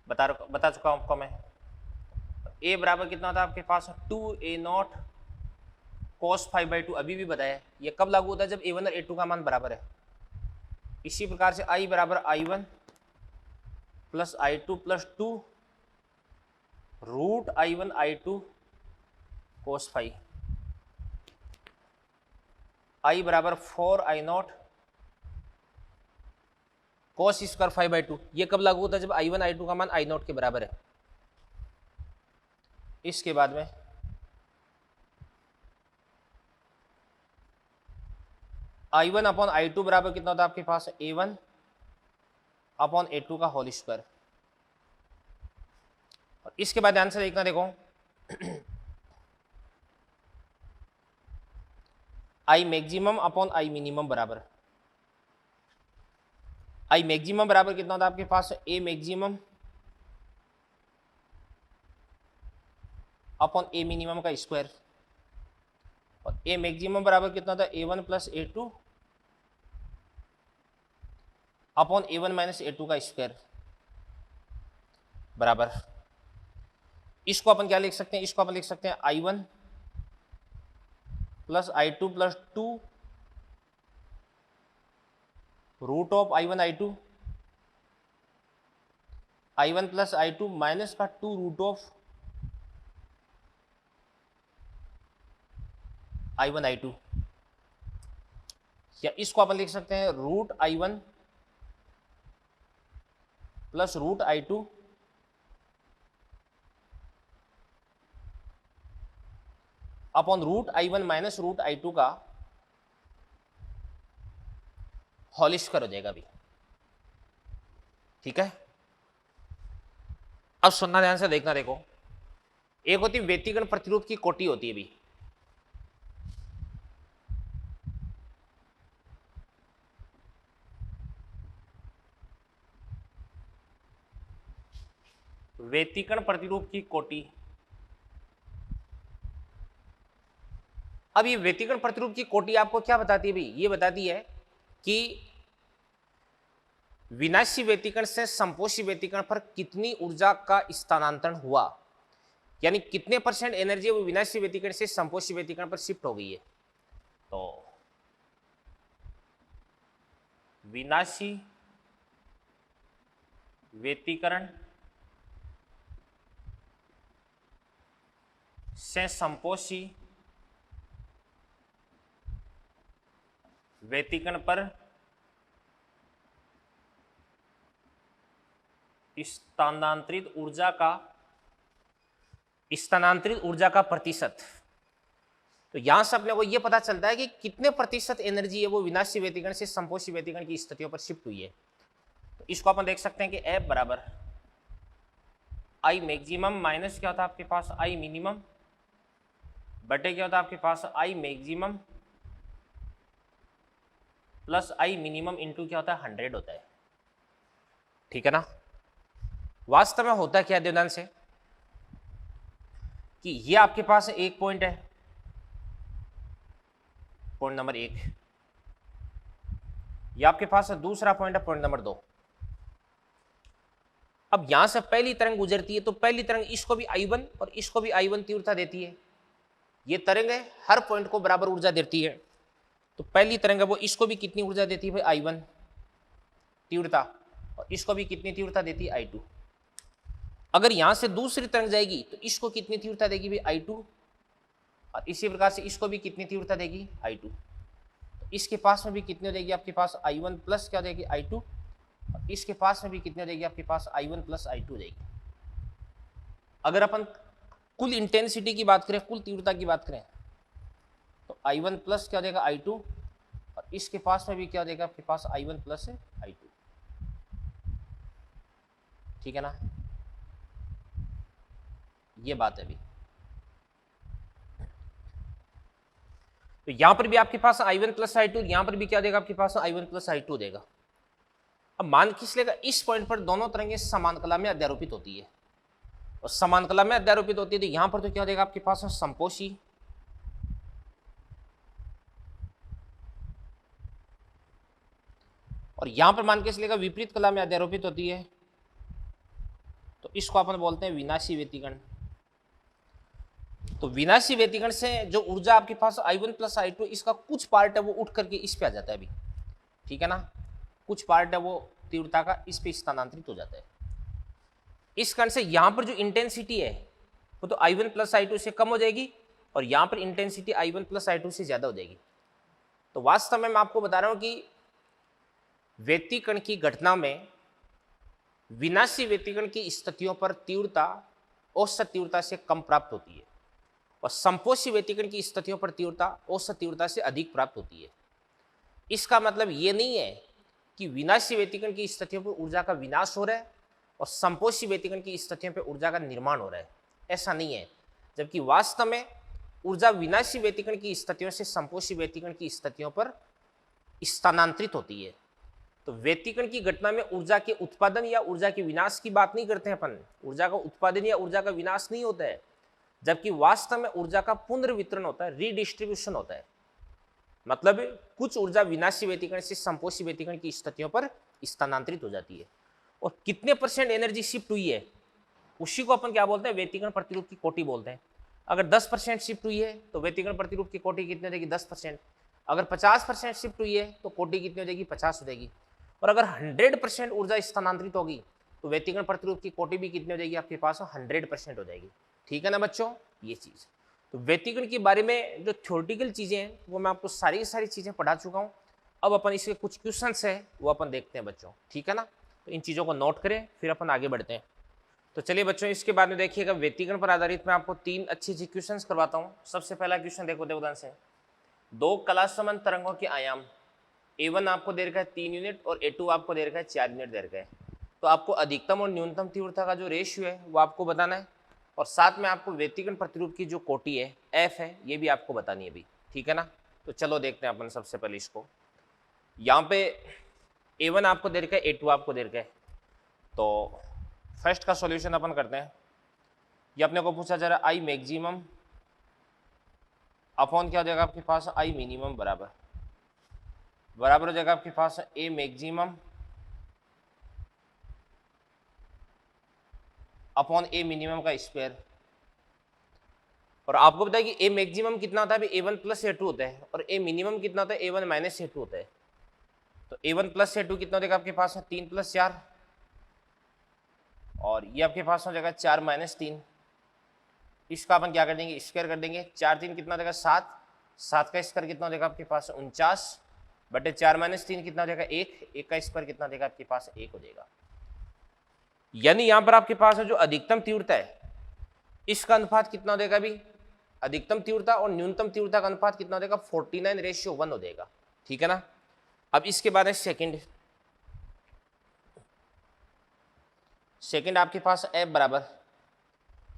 बता चुका हूं आपको मैं। ए बराबर कितना होता है आपके पास, 2A0 cos 5/2, अभी भी बताया। ये कब लागू होता है, जब A1 और A2 का मान बराबर है। इसी प्रकार से I बराबर I1 plus I2 plus 2 root I1 I2 cos 5, I बराबर 4I0 cos स्क्वायर 5/2, ये कब लागू होता है, जब I1 I2 का मान I0 के बराबर है। इसके बाद में I1 अपॉन I2 बराबर कितना होता है आपके पास, A1 अपॉन A2 का होल स्क्वायर। और इसके बाद ध्यान से देखना, देखो I maximum upon I minimum बराबर, आई मैक्सिमम बराबर कितना होता है आपके पास, ए मैक्सिमम अपॉन ए मिनिमम का स्क्वायर, और ए मैक्सिमम बराबर कितना होता है, A1 plus A2 upon A1 minus A2 का स्क्वायर बराबर, इसको अपन क्या लिख सकते हैं, इसको अपन लिख सकते हैं I1 plus I2 plus 2 root of I1 I1 plus I2 minus का 2 रूट ऑफ I1 I2, या इसको अपन लिख सकते हैं root I1 plus root I2 upon root I1 minus root I2 का होल स्क्वायर हो जाएगा अभी, ठीक है। अब सुनना ध्यान से, देखना, देखो एक होती व्यतिकरण प्रतिरोध की कोटि होती है भी, व्यतिकरण प्रतिरूप की कोटि। अब ये व्यतिकरण प्रतिरूप की कोटि आपको क्या बताती है भाई, ये बताती है कि विनाशी व्यतिकरण से संपोषी व्यतिकरण पर कितनी ऊर्जा का स्थानांतरण हुआ, यानी कितने परसेंट एनर्जी वो विनाशी व्यतिकरण से संपोषी व्यतिकरण पर शिफ्ट हो गई है। तो विनाशी व्यतिकरण से संपोषी व्यतिकरण पर स्थानांतरित ऊर्जा का प्रतिशत। तो यहां से अपने को यह पता चलता है कि कितने प्रतिशत एनर्जी है वो विनाशी व्यतिकरण से संपोषी व्यतिकरण की स्थितियों पर शिफ्ट हुई है। तो इसको अपन देख सकते हैं कि F बराबर आई मैक्सिमम माइनस क्या होता है आपके पास आई मिनिमम बटे क्या होता है आपके पास I maximum plus I minimum into क्या होता है 100 होता है। ठीक है ना। वास्तव में होता क्या देवदान से कि ये आपके पास एक पॉइंट है, पॉइंट नंबर 1, ये आपके पास दूसरा पॉइंट है पॉइंट नंबर 2। अब यहां से पहली तरंग गुजरती है तो पहली तरंग इसको भी I1 और इसको भी I1 तीव्रता देती है। ये तरंग है हर पॉइंट को बराबर ऊर्जा देती है। तो पहली तरंग है वो इसको भी कितनी ऊर्जा देती है भाई I1 तीव्रता, और इसको भी कितनी तीव्रता देती है I2। अगर यहां से दूसरी तरंग जाएगी तो इसको कितनी तीव्रता देगी भाई I2, और इसी प्रकार से इसको भी कितनी तीव्रता देगी I2। तो इसके पास में भी कितनी हो जाएगी आपके पास I1 प्लस क्या हो जाएगी I2, और इसके पास में भी कितनी हो जाएगी आपके पास I1 प्लस I2 हो जाएगी। अगर अपन कुल इंटेंसिटी की बात करें, कुल तीव्रता की बात करें, तो I1 प्लस क्या हो जाएगा I2, और इसके पास में भी क्या हो जाएगा आपके पास I1 प्लस I2। ठीक है ना, ये बात है अभी। तो यहां पर भी आपके पास I1 प्लस I2, यहां पर भी क्या देगा आपके पास I1 प्लस I2 देगा। अब मान किस लेगा, इस पॉइंट पर दोनों तरंगें समान कला में अध्यारोपित होती है, और समान कला में अध्यारोपित होती है तो यहां पर तो क्या देगा आपके पास संपोषी, और यहां पर मान के चलेगा विपरीत कला में अध्यारोपित होती है तो इसको अपन बोलते हैं विनाशी व्यतिकरण। तो विनाशी व्यतिकरण से जो ऊर्जा आपके पास I1 प्लस I2, इसका कुछ पार्ट है वो उठ करके इस पे आ जाता है अभी। ठीक है ना, कुछ पार्ट है वो तीव्रता का इस पे स्थानांतरित हो जाता है। इस कारण से यहां पर जो इंटेंसिटी है वो तो I1 प्लस I2 से कम हो जाएगी, और यहां पर इंटेंसिटी I1 प्लस I2 से ज्यादा हो जाएगी। तो वास्तव में मैं आपको बता रहा हूं कि व्यतिकरण की घटना में विनाशी व्यतिकरण की स्थितियों पर तीव्रता औसत तीव्रता से कम प्राप्त होती है, और संपोषी व्यतिकरण की स्थितियों पर तीव्रता औसत तीव्रता से अधिक प्राप्त होती है। इसका मतलब ये नहीं है कि विनाशी व्यतिकरण की स्थितियों पर ऊर्जा का विनाश हो रहा है और संपोषी व्यतिकरण की स्थितियों पर ऊर्जा का निर्माण हो रहा है, ऐसा नहीं है। जबकि वास्तव में ऊर्जा विनाशी व्यतिकरण की स्थितियों से संपोषी व्यतिकरण की स्थितियों पर स्थानांतरित होती है। तो व्यतिकरण की घटना में ऊर्जा के उत्पादन या ऊर्जा के विनाश की बात नहीं करते हैं अपन, ऊर्जा का उत्पादन या ऊर्जा का विनाश नहीं होता है, जबकि वास्तव में ऊर्जा का पुनर्वितरण होता है, रीडिस्ट्रीब्यूशन होता है। मतलब कुछ ऊर्जा विनाशी व्यतिकरण से संपोषी व्यतिकरण की स्थितियों पर स्थानांतरित हो जाती है, और कितने परसेंट एनर्जी शिफ्ट हुई है उसी को अपन क्या बोलते हैं, व्यतिकरण प्रतिरूप की कोटि बोलते हैं। अगर 10% शिफ्ट हुई है तो व्यतिकरण प्रतिरूप की कोटि कितनी हो जाएगी 10%। अगर 50% शिफ्ट हुई है तो कोटि कितनी हो जाएगी 50 हो जाएगी। और अगर 100% ऊर्जा स्थानांतरित होगी तो व्यतिकरण प्रतिरूप की कोटि भी कितनी हो जाएगी आपके पास 100% हो जाएगी। ठीक है ना बच्चों, ये चीज। तो व्यतिकरण के बारे में जो थ्योरेटिकल चीजें हैं वो मैं आपको सारी चीजें पढ़ा चुका हूँ। अब अपन इसके कुछ क्वेश्चंस है वो अपन देखते हैं बच्चों। ठीक है ना, तो इन चीजों को नोट करें फिर अपन आगे बढ़ते हैं। तो चलिए बच्चों, इसके बाद में देखिएगा व्यतिकरण पर आधारित मैं आपको 3 अच्छी क्वेश्चंस करवाता हूँ। सबसे पहला क्वेश्चन देखो देवदान से, 2 कलासमान तरंगों के आयाम A1 आपको दे रखा है 3 यूनिट और A2 आपको दे रखा है 4 यूनिट दे रखा है। तो आपको अधिकतम और न्यूनतम तीव्रता का जो रेशियो है वो आपको बताना है, और साथ में आपको व्यतिकरण प्रतिरूप की जो कोटि है F है ये भी आपको बतानी है भी। ठीक है ना, तो चलो देखते हैं अपन सबसे पहले इसको। यहाँ पे A1 आपको दे रखा है, A2 आपको दे रखा है। तो फर्स्ट का सॉल्यूशन अपन करते हैं। ये अपने को पूछा जा रहा है आई मैक्सिमम अपॉन क्या हो जाएगा आपके पास आई मिनिमम बराबर हो जाएगा आपके पास ए मैक्सिमम अपॉन ए मिनिमम का स्क्वायर। और आपको पता है कि ए मैक्सिमम कितना होता है, ए वन प्लस ए टू होता है, और ए मिनिमम कितना होता है, ए वन माइनस ए टू होता है। तो ए वन प्लस ए टू कितना हो जाएगा आपके पास है 3 + 4, और ये आपके पास हो जाएगा 4 - 3। इसका अपन क्या कर देंगे, स्क्वायर कर देंगे। 4 3 कितना हो जाएगा 7, 7 का स्क्वायर कितना हो जाएगा आपके पास 49 बटे 4 - 3 कितना हो जाएगा 1, 1 का स्क्वायर कितना हो जाएगा आपके पास 1 हो जाएगा। यानी यहाँ पर आपके पास है जो अधिकतम तीव्रता है इसका अनुपात कितना हो जाएगा अभी, अधिकतम तीव्रता और न्यूनतम तीव्रता का अनुपात कितना हो जाएगा 49:1 हो जाएगा। ठीक है ना। अब इसके बाद है सेकंड आपके पास एफ बराबर,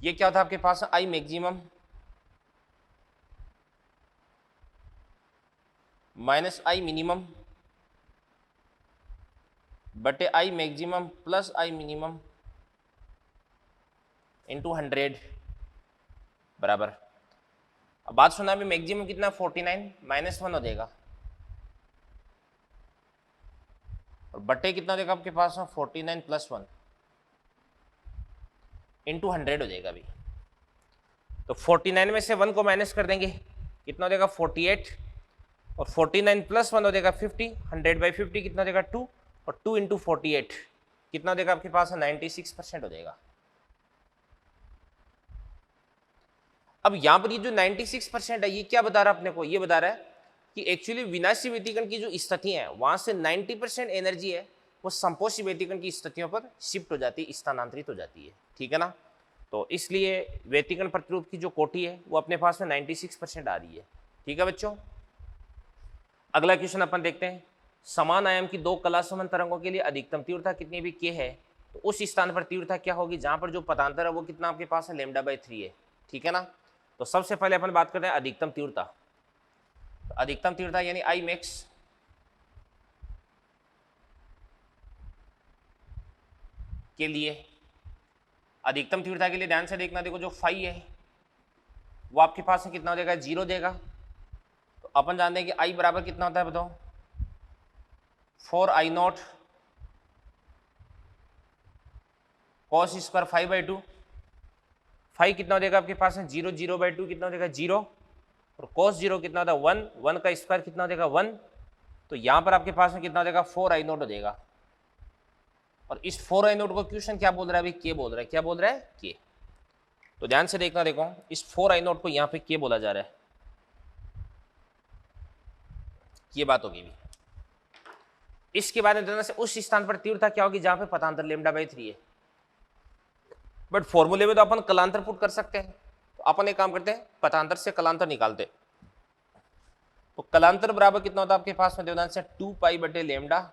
ये क्या होता है आपके पास I maximum minus I minimum बटे I maximum plus I minimum into 100 बराबर। अब बात सुना अभी, मैक्सिमम कितना 49 -1 हो जाएगा, और बटे कितना देगा आपके पास 49 + 1 इंटू 100 हो जाएगा अभी। तो 49 में से 1 को माइनस कर देंगे, कितना हो जाएगा 48, और 49 + 1 हो जाएगा 50, 100/50 कितना हो जाएगा 2, और 2 × 48 कितना हो जाएगा आपके पास 96% हो जाएगा। अब यहाँ पर ये जो 96% है ये क्या बता रहा है अपने को, ये बता रहा है कि एक्चुअली विनाशी व्यतिकरण की जो स्थितियां है वहां से 90% एनर्जी है वो संपोषी व्यतिकरण की स्थितियों पर शिफ्ट हो जाती है, स्थानांतरित हो जाती है। ठीक है ना। तो इसलिए व्यतिकरण प्रतिरूप की जो कोटि है वो अपने पास में 96% आ रही है। ठीक है बच्चों। अगला क्वेश्चन अपन देखते हैं, समान आयाम की 2 कला संबंध तरंगों के लिए अधिकतम तीव्रता कितनी भी के है, तो उस स्थान पर तीव्रता क्या होगी जहां पर जो पदांतर है वो कितना आपके पास है λ/3 है। ठीक है ना। तो सबसे पहले अपन बात करते हैं अधिकतम तीव्रता। तो अधिकतम तीव्रता यानी आई मैक्स के लिए, अधिकतम तीव्रता के लिए ध्यान से देखना, देखो जो फाई है वो आपके पास में कितना हो जाएगा 0 देगा। तो अपन जानते हैं कि आई बराबर कितना होता है बताओ 4I0 cos स्क्वायर 5/2। फाई कितना हो जाएगा आपके पास है 0, 0/2 कितना हो जाएगा 0, और cos 0 कितना होता है 1, 1 का स्क्वायर कितना हो जाएगा 1। तो यहाँ पर आपके पास में कितना हो जाएगा 4I0 हो जाएगा। और इस 4I0 को क्वेश्चन क्या बोल रहा है अभी, के बोल रहा है। क्या बोल रहा है के। तो ध्यान से देखना, देखो इस 4I0 को यहाँ पे के बोला जा रहा है, ये बात होगी भी। इसके बाद में से उस स्थान पर तीव्रता क्या होगी जहां पे पदांतर λ/3 है। बट फॉर्मूले में तो अपन कलांतर पुट कर सकते हैं, तो अपन एक काम करते हैं पदांतर से कलांतर निकालते। तो कलांतर बराबर कितना होता है आपके पास में देवदान से 2π/λ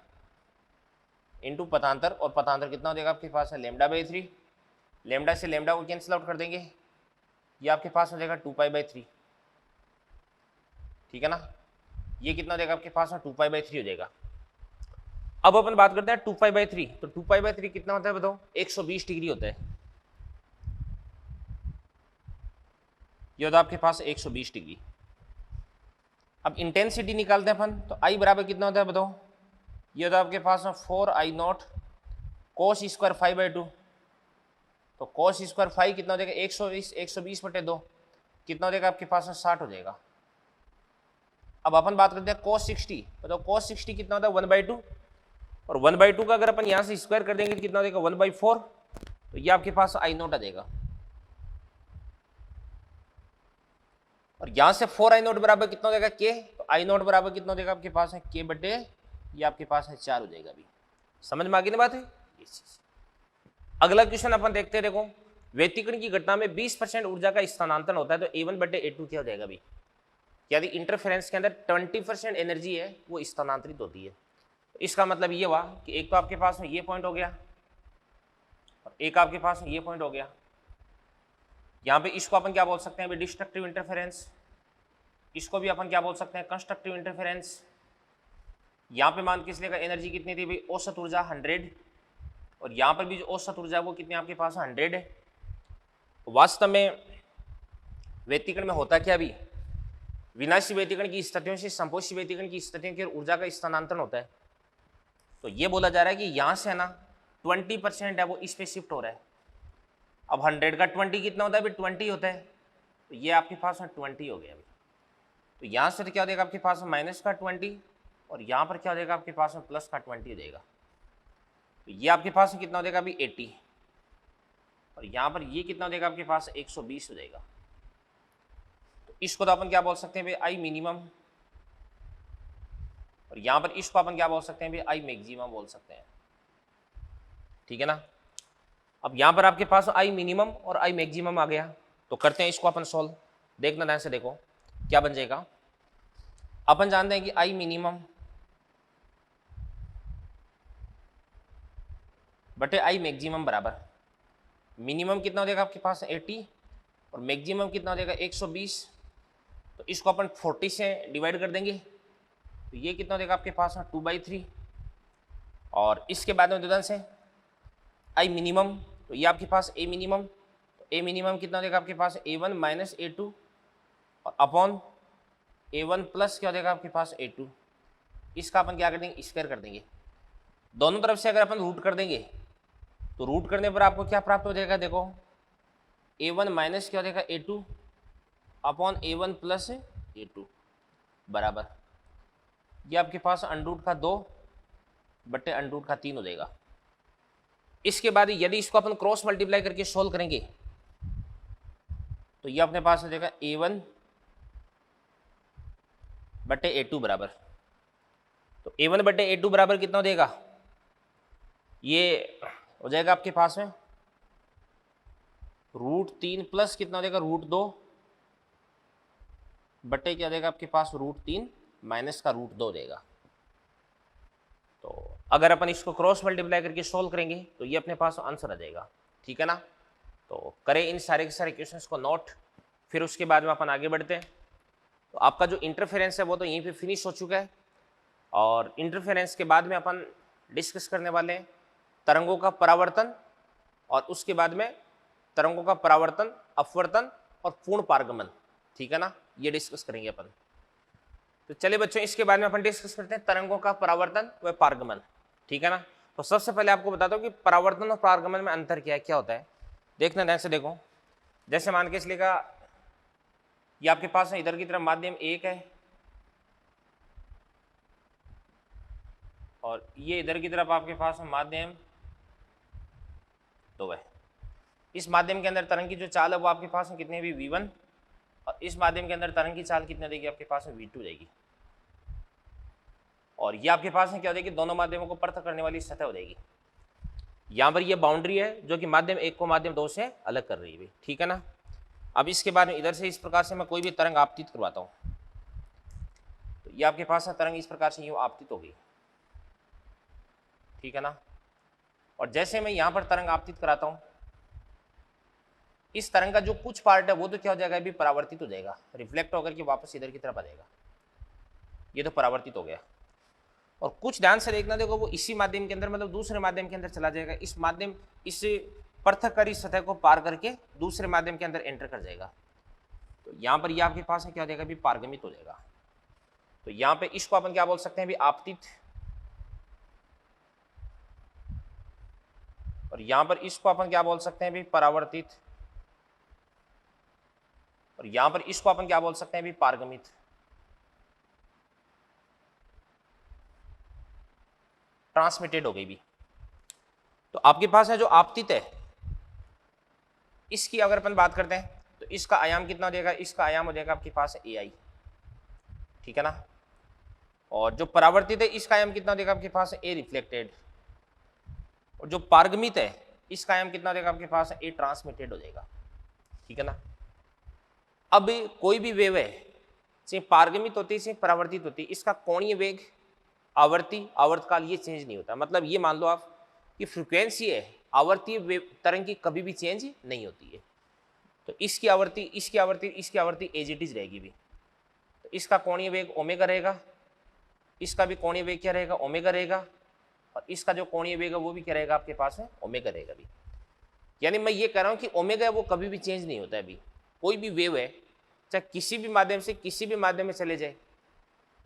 इंटू पदांतर, और पदांतर कितना हो जाएगा आपके पास है λ/3। लैम्डा से लैम्डा को कैंसिल आउट कर देंगे, ये आपके पास हो जाएगा 2π/3। ठीक है ना। ये कितना हो जाएगा आपके पास में 2π/3 हो जाएगा। अब अपन बात करते हैं 2π/3। तो 2π/3 कितना होता है बताओ 120 डिग्री होता है। ये होता है आपके पास 120 डिग्री। अब इंटेंसिटी निकालते हैं अपन, तो आई बराबर कितना होता है बताओ, ये होता है आपके पास में 4I0 cos स्क्वायर 5/2। तो cos स्क्वायर 5 कितना हो जाएगा 120, 120/2 कितना हो जाएगा आपके पास में 60 हो जाएगा। अब अपन बात करते हैं cos 60। बताओ cos 60 कितना होता है 1/2, और 1/2 का अगर अपन यहाँ से स्क्वायर कर देंगे तो कितना हो जाएगा 1/4। तो ये आपके पास I0 आ जाएगा, और यहाँ से 4I0 बराबर कितना हो जाएगा के। तो I0 बराबर कितना हो जाएगा आपके पास है के बटे ये आपके पास है 4 हो जाएगा। अभी समझ में आगे ना बात है। अगला क्वेश्चन अपन देखते हैं, देखो व्यतिकरण की घटना में 20% ऊर्जा का स्थानांतरण होता है, तो A1/A2 क्या हो जाएगा अभी, यदि इंटरफेरेंस के अंदर 20% एनर्जी है वो स्थानांतरित होती है। तो इसका मतलब ये हुआ कि एक तो आपके पास में ये पॉइंट हो गया, और एक आपके पास में ये पॉइंट हो गया। यहाँ पे इसको अपन क्या बोल सकते हैं अभी डिस्ट्रक्टिव इंटरफेरेंस, इसको भी अपन क्या बोल सकते हैं कंस्ट्रक्टिव इंटरफेरेंस। यहाँ पे मान के इसलिए एनर्जी कितनी थी भाई औसत ऊर्जा 100, और यहाँ पर भी जो औसत ऊर्जा वो कितनी आपके पास 100 है। वास्तव में व्यतिकरण में होता क्या अभी, विनाशी व्यतिकरण की स्थितियों से संपोषी व्यतिकरण की स्थितियों की ऊर्जा का स्थानांतरण होता है। तो ये बोला जा रहा है कि यहाँ से ना 20% है वो इस पे शिफ्ट हो रहा है। अब 100 का 20 कितना होता है भाई 20 होता है, तो ये आपके पास में 20 हो गया अभी। तो यहाँ से क्या हो जाएगा आपके पास में माइनस का 20 और यहाँ पर क्या हो जाएगा आपके पास में प्लस का 20 हो जाएगा। तो ये आपके पास में कितना हो जाएगा अभी 80 और यहाँ पर ये कितना हो जाएगा आपके पास 120 हो जाएगा। तो इसको तो अपन क्या बोल सकते हैं भाई आई मिनिमम और यहाँ पर इसको अपन क्या बोल सकते हैं भाई आई मैक्सिमम बोल सकते हैं। ठीक है ना। अब यहाँ पर आपके पास आई मिनिमम और आई मैक्सिमम आ गया तो करते हैं इसको अपन सॉल्व। देखना ध्यान से देखो क्या बन जाएगा। अपन जानते हैं कि आई मिनिमम बटे आई मैक्सिमम बराबर मिनिमम कितना हो जाएगा आपके पास 80 और मैक्सिमम कितना हो जाएगा 120। तो इसको अपन 40 से डिवाइड कर देंगे तो ये कितना हो जाएगा आपके पास 2/3 और इसके बाद में दुदन से आई मिनिमम तो ये आपके पास ए मिनिमम तो ए मिनिमम कितना हो जाएगा आपके पास A1 माइनस A2 और अपॉन A1 प्लस क्या हो जाएगा आपके पास A2। इसका अपन क्या कर देंगे स्क्वायर कर देंगे। दोनों तरफ से अगर अपन रूट कर देंगे तो रूट करने पर आपको क्या प्राप्त हो जाएगा देखो A1 माइनस क्या हो जाएगा A2 upon A1 plus A2 बराबर ये आपके पास अंडरूट का 2 बटे अंडरूट का 3 हो जाएगा। इसके बाद यदि इसको अपन क्रॉस मल्टीप्लाई करके सोल्व करेंगे तो ये अपने पास हो जाएगा A1 बटे A2 बराबर। तो A1 बटे A2 बराबर कितना हो जाएगा ये हो जाएगा आपके पास में √3 प्लस कितना हो जाएगा √2 बटे क्या हो जाएगा आपके पास √3 माइनस का √2 हो जाएगा। तो अगर अपन इसको क्रॉस मल्टीप्लाई करके सोल्व करेंगे तो ये अपने पास आंसर आ जाएगा। ठीक है ना। तो करें इन सारे के सारे क्वेश्चंस को नोट फिर उसके बाद में अपन आगे बढ़ते हैं। तो आपका जो इंटरफेरेंस है वो तो यहीं पे फिनिश हो चुका है और इंटरफेरेंस के बाद में अपन डिस्कस करने वाले हैं तरंगों का परावर्तन और उसके बाद में तरंगों का परावर्तन अपवर्तन और पूर्ण पारगमन। ठीक है ना ये डिस्कस करेंगे अपन। तो चलिए बच्चों इसके बारे में अपन डिस्कस करते हैं तरंगों का परावर्तन व पारगमन। ठीक है ना। तो सबसे पहले आपको बता दो कि परावर्तन और पारगमन में अंतर क्या है क्या होता है। देखना ध्यान से देखो जैसे मान के इसलिएगा ये आपके पास है इधर की तरफ माध्यम 1 है और ये इधर की तरफ आपके पास है माध्यम 2 है। इस माध्यम के अंदर तरंग की जो चाल है वो आपके पास है कितने भी V1 और इस माध्यम के अंदर तरंग की चाल कितने देगी आपके पास में V2 देगी और ये आपके पास में क्या हो जाएगी दोनों माध्यमों को पृथक करने वाली सतह हो जाएगी। यहाँ पर ये बाउंड्री है जो कि माध्यम 1 को माध्यम 2 से अलग कर रही है। ठीक है ना। अब इसके बाद में इधर से इस प्रकार से मैं कोई भी तरंग आपतित करवाता हूँ तो ये आपके पास तरंग इस प्रकार से यूँ आपतित होगी। ठीक है ना। और जैसे मैं यहाँ पर तरंग आपतित कराता हूँ इस तरंग का जो कुछ पार्ट है वो तो क्या हो जाएगा अभी परावर्तित हो जाएगा रिफ्लेक्ट होकर के वापस इधर की तरफ आ जाएगा। ये तो परावर्तित हो गया और कुछ ध्यान से देखना देखो वो इसी माध्यम के अंदर मतलब दूसरे माध्यम के अंदर चला जाएगा। इस माध्यम इस पृथककारी सतह को पार करके दूसरे माध्यम के अंदर एंटर कर जाएगा। तो यहाँ पर ये आपके पास है क्या हो जाएगा अभी पारगमित हो जाएगा। तो यहाँ पे इसको अपन क्या बोल सकते हैं अभी आपतित और यहाँ पर इसको अपन क्या बोल सकते हैं अभी परावर्तित और यहाँ पर इसको अपन क्या बोल सकते हैं अभी पारगमित। ट्रांसमिटेड हो गई भी। तो आपके पास है जो आपतित है इसकी अगर अपन बात करते हैं तो इसका आयाम कितना हो जाएगा इसका आयाम हो जाएगा आपके पास AI। ठीक है ना। और जो परावर्तित है इसका आयाम कितना हो जाएगा आपके पास A रिफ्लेक्टेड और जो पारगमित है इसका आयाम कितना हो जाएगा आपके पास A ट्रांसमिटेड हो जाएगा। ठीक है ना। अब कोई भी वेव है चाहे पारगमित होती है चाहे परावर्तित होती है इसका कोणीय वेग आवर्ती आवर्तकाल ये चेंज नहीं होता। मतलब ये मान लो आप कि फ्रीक्वेंसी है आवर्ती वेव तरंग की कभी भी चेंज नहीं होती है। तो इसकी आवर्ती एज इट इज रहेगी भी। तो इसका कोणीय वेग ओमेगा रहेगा इसका भी कोणीय वेग क्या रहेगा ओमेगा रहेगा और इसका जो कोणीय वेग है वो भी क्या रहेगा आपके पास है ओमेगा रहेगा भी। यानी मैं ये कह रहा हूँ कि ओमेगा है वो कभी भी चेंज नहीं होता है। अभी कोई भी वेव है चाहे किसी भी माध्यम से किसी भी माध्यम में चले जाए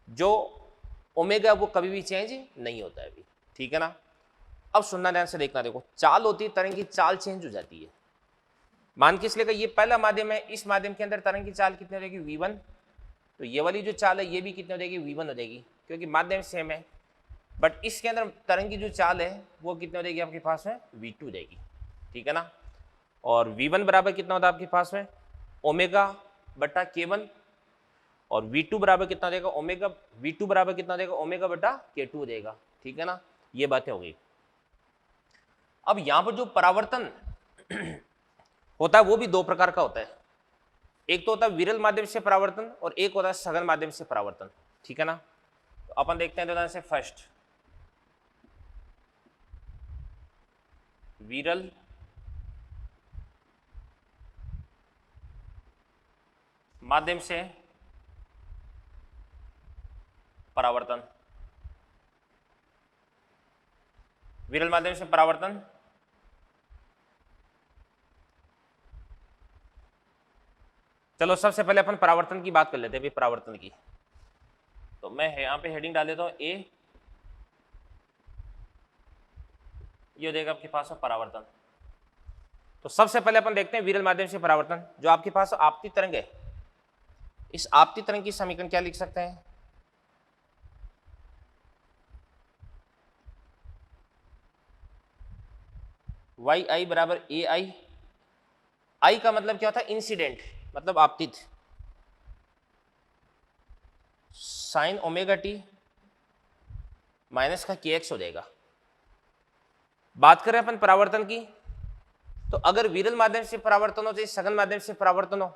जो ओमेगा वो कभी भी चेंज नहीं होता है अभी। ठीक है ना। अब सुनना ध्यान से देखना देखो चाल होती है तरंग की चाल चेंज हो जाती है मान के इसलिए ये पहला माध्यम है, इस माध्यम के अंदर तरंग की चाल कितनी हो जाएगी v1, तो ये वाली जो चाल है ये भी कितनी हो जाएगी v1 हो जाएगी, क्योंकि माध्यम सेम है। बट इसके अंदर तरंग की जो चाल है वो कितनी हो जाएगी आपके पास में v2 हो जाएगी, ठीक है ना। और v1 बराबर कितना होता है आपके पास में ओमेगा बटा k1, और v2 बराबर कितना हो जाएगा ओमेगा, v2 बराबर कितना हो जाएगा ओमेगा बटा k2 हो जाएगा, ठीक है ना। ये बातें हो गई। अब यहां पर जो परावर्तन होता है वो भी दो प्रकार का होता है, एक तो होता है विरल माध्यम से परावर्तन और एक होता है सघन माध्यम से परावर्तन, ठीक है ना। तो अपन देखते हैं तो से फर्स्ट विरल माध्यम से परावर्तन, विरल माध्यम से परावर्तन चलो सबसे पहले अपन परावर्तन की बात कर लेते हैं अभी, परावर्तन की। तो मैं यहां पे हेडिंग डाल देता हूं ए, ये हो जाएगा आपके पास परावर्तन। तो सबसे पहले अपन देखते हैं विरल माध्यम से परावर्तन। जो आपके पास आपती तरंग है, इस आपती तरंग की समीकरण क्या लिख सकते हैं, वाई आई बराबर ए आई, आई का मतलब क्या होता है इंसिडेंट, मतलब आपतित, साइन ओमेगा टी माइनस का के एक्स हो जाएगा। बात करें अपन परावर्तन की, तो अगर विरल माध्यम से परावर्तन हो चाहे सघन माध्यम से परावर्तन हो,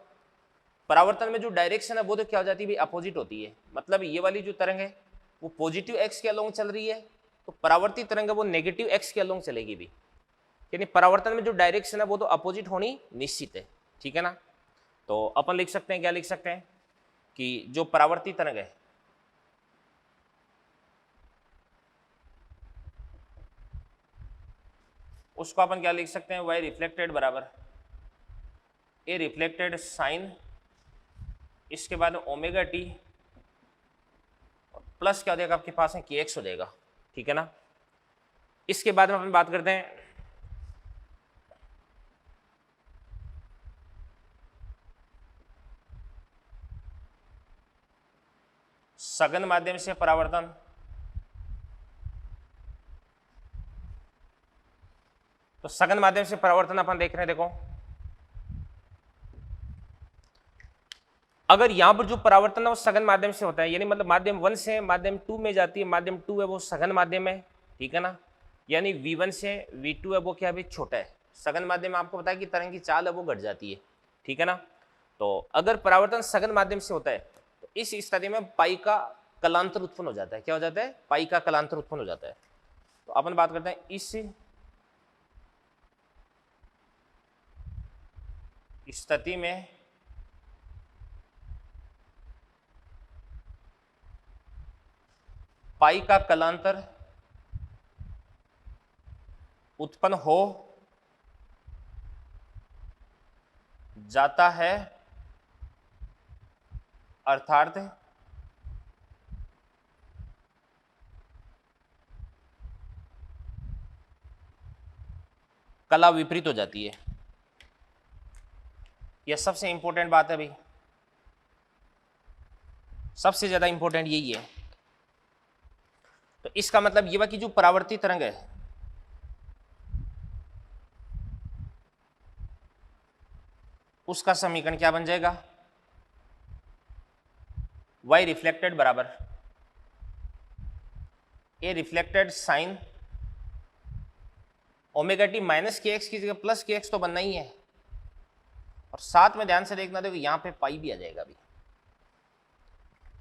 परावर्तन में जो डायरेक्शन है वो तो क्या हो जाती है भाई अपोजिट होती है। मतलब ये वाली जो तरंग है वो पॉजिटिव एक्स के अलोंग चल रही है, तो परावर्तित तरंग है वो नेगेटिव एक्स के अलोंग चलेगी भी, यानी परावर्तन में जो डायरेक्शन है वो तो अपोजिट होनी निश्चित है, ठीक है ना। तो अपन लिख सकते हैं, क्या लिख सकते हैं कि जो परावर्तित तरंग है उसको अपन क्या लिख सकते हैं, वाई रिफ्लेक्टेड बराबर ए रिफ्लेक्टेड साइन, इसके बाद ओमेगा टी प्लस क्या हो जाएगा आपके पास है के एक्स हो जाएगा, ठीक है ना। इसके बाद में अपन बात करते हैं सघन माध्यम से परावर्तन। तो सघन माध्यम से परावर्तन अपन देख रहे हैं, देखो अगर यहां पर जो परावर्तन है वो सघन माध्यम से होता है, यानी मतलब माध्यम 1 से माध्यम 2 में जाती है, माध्यम 2 है वो सघन माध्यम है, ठीक है ना। यानी v1 से v2 है वो क्या है छोटा है, सघन माध्यम में आपको पता है कि तरंग की चाल है वो घट जाती है, ठीक है ना। तो अगर परावर्तन सघन माध्यम से होता है तो इस स्थिति में पाई का कलांतर उत्पन्न हो जाता है, क्या हो जाता है पाई का कलांतर उत्पन्न हो जाता है। तो अपन बात करते हैं इस स्थिति में पाई का कलांतर उत्पन्न हो जाता है, अर्थात कला विपरीत हो जाती है। यह सबसे इंपॉर्टेंट बात है भाई, सबसे ज्यादा इंपॉर्टेंट यही है। तो इसका मतलब ये हुआ कि जो परावर्तित तरंग है उसका समीकरण क्या बन जाएगा, y रिफ्लेक्टेड बराबर A reflected sine omega t minus K X की जगह प्लस के एक्स तो बनना ही है, और साथ में ध्यान से देखना, देखो यहां पे पाई भी आ जाएगा अभी।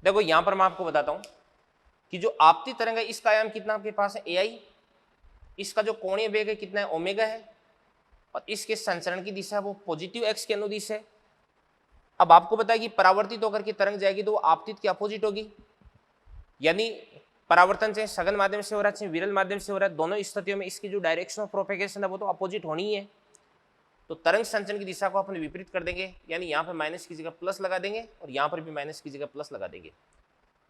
देखो यहां पर मैं आपको बताता हूं कि जो आपती तरंग है इसका आयाम कितना आपके पास है ai, इसका जो कोणीय वेग है कितना है ओमेगा है, और इसके संचरण की दिशा वो पॉजिटिव एक्स के अनुदिश है। अब आपको पता है कि परावर्तित होकर के तरंग जाएगी तो वो आपतित के अपोजिट होगी, यानी परावर्तन से सघन माध्यम से हो रहा है चाहे विरल माध्यम से हो रहा है, दोनों स्थितियों में इसकी जो डायरेक्शन ऑफ प्रोपेगेशन है वो तो अपोजिट होनी ही है। तो तरंग संचरण की दिशा को अपन विपरीत कर देंगे, यानी यहाँ पे माइनस की जगह प्लस लगा देंगे और यहाँ पर भी माइनस की जगह प्लस लगा देंगे।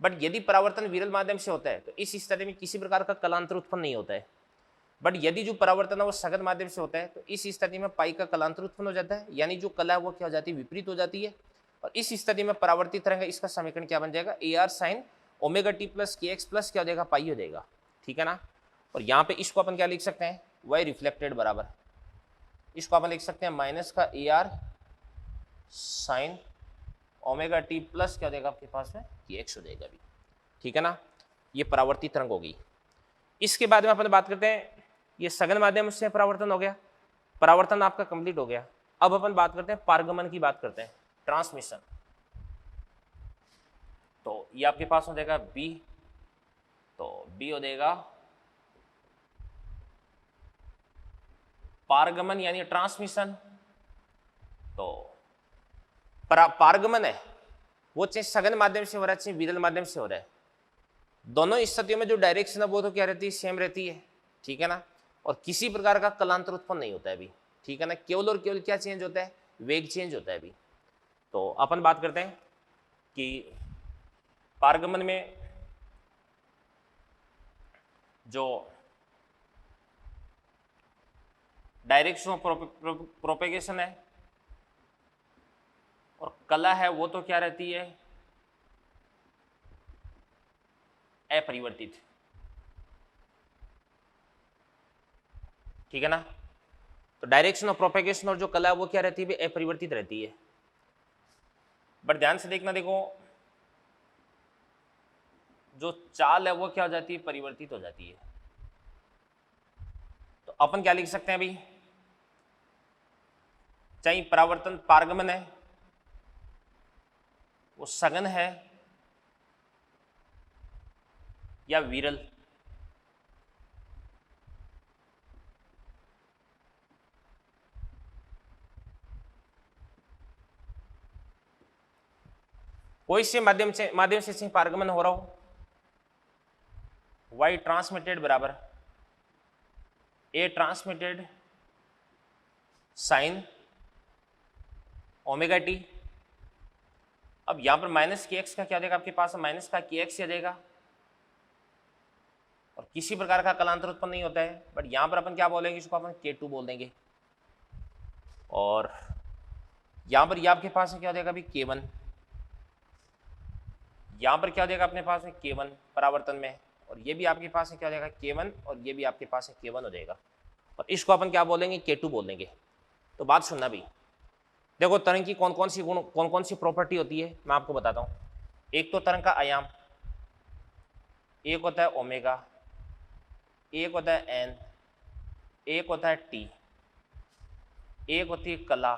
बट यदि परावर्तन विरल माध्यम से होता है तो इस स्थिति में किसी प्रकार का कलांतर उत्पन्न नहीं होता है, बट यदि जो परावर्तन है वो सघन माध्यम से होता है तो इस स्थिति में पाई का कलांतर उत्पन्न हो जाता है, यानी जो कला है वो क्या हो जाती है, विपरीत हो जाती है। और इस स्थिति में परावर्तित तरंग है, इसका समीकरण क्या बन जाएगा, A R sign omega t plus के एक्स प्लस क्या हो जाएगा, पाई हो जाएगा। ठीक है ना। और यहाँ पे इसको अपन क्या लिख सकते हैं, वाई रिफ्लेक्टेड बराबर, इसको अपन लिख सकते हैं माइनस का A R sign omega t plus क्या हो जाएगा आपके पास में, के एक्स हो जाएगा अभी। ठीक है ना, ये परावर्तित तरंग होगी। इसके बाद में अपन बात करते हैं, ये सघन माध्यम से परावर्तन हो गया, परावर्तन आपका कंप्लीट हो गया। अब अपन बात करते हैं पारगमन की, बात करते हैं ट्रांसमिशन। तो ये आपके पास हो जाएगा बी, तो बी हो जाएगा पारगमन यानी ट्रांसमिशन। तो पारगमन है वो चाहे सघन माध्यम से हो रहा है चाहे विरल माध्यम से हो रहा है, दोनों स्थितियों में जो डायरेक्शन है वो तो क्या रहती है, सेम रहती है। ठीक है ना, और किसी प्रकार का कलांतर उत्पन्न नहीं होता है अभी। ठीक है ना, केवल और केवल क्या चेंज होता है, वेग चेंज होता है अभी। तो अपन बात करते हैं कि पारगमन में जो डायरेक्शन ऑफ प्रोपेगेशन है और कला है वो तो क्या रहती है, अपरिवर्तित। ठीक है ना, तो डायरेक्शन ऑफ प्रोपेगेशन और जो कला है वो क्या रहती है, अपरिवर्तित रहती है। बट ध्यान से देखना, देखो जो चाल है वो क्या हो जाती है, परिवर्तित हो जाती है। तो अपन क्या लिख सकते हैं अभी, चाहे परावर्तन पारगमन है वो सघन है या विरल, कोई से माध्यम से पारगमन हो रहा हो, वाई ट्रांसमिटेड बराबर ए ट्रांसमिटेड साइन ओमेगा टी। अब यहां पर माइनस के एक्स का क्या देगा आपके पास, माइनस का के एक्स आ जाएगा और किसी प्रकार का कलांतर उत्पन्न नहीं होता है। बट यहां पर अपन क्या बोलेंगे, इसको अपन K2 बोल देंगे। और यहां पर ये आपके पास क्या हो जाएगा अभी K1, यहां पर क्या हो जाएगा अपने पास में K1 परावर्तन में, और ये भी आपके पास क्या हो जाएगा K1, और ये भी आपके पास K1 हो जाएगा। और इसको अपन क्या बोलेंगे, K2 बोल देंगे। तो बात सुनना भी, देखो तरंग की कौन कौन सी गुण, कौन कौन सी प्रॉपर्टी होती है मैं आपको बताता हूँ। एक तो तरंग का आयाम, एक होता है ओमेगा, एक होता है एन, एक होता है टी, एक होती है कला,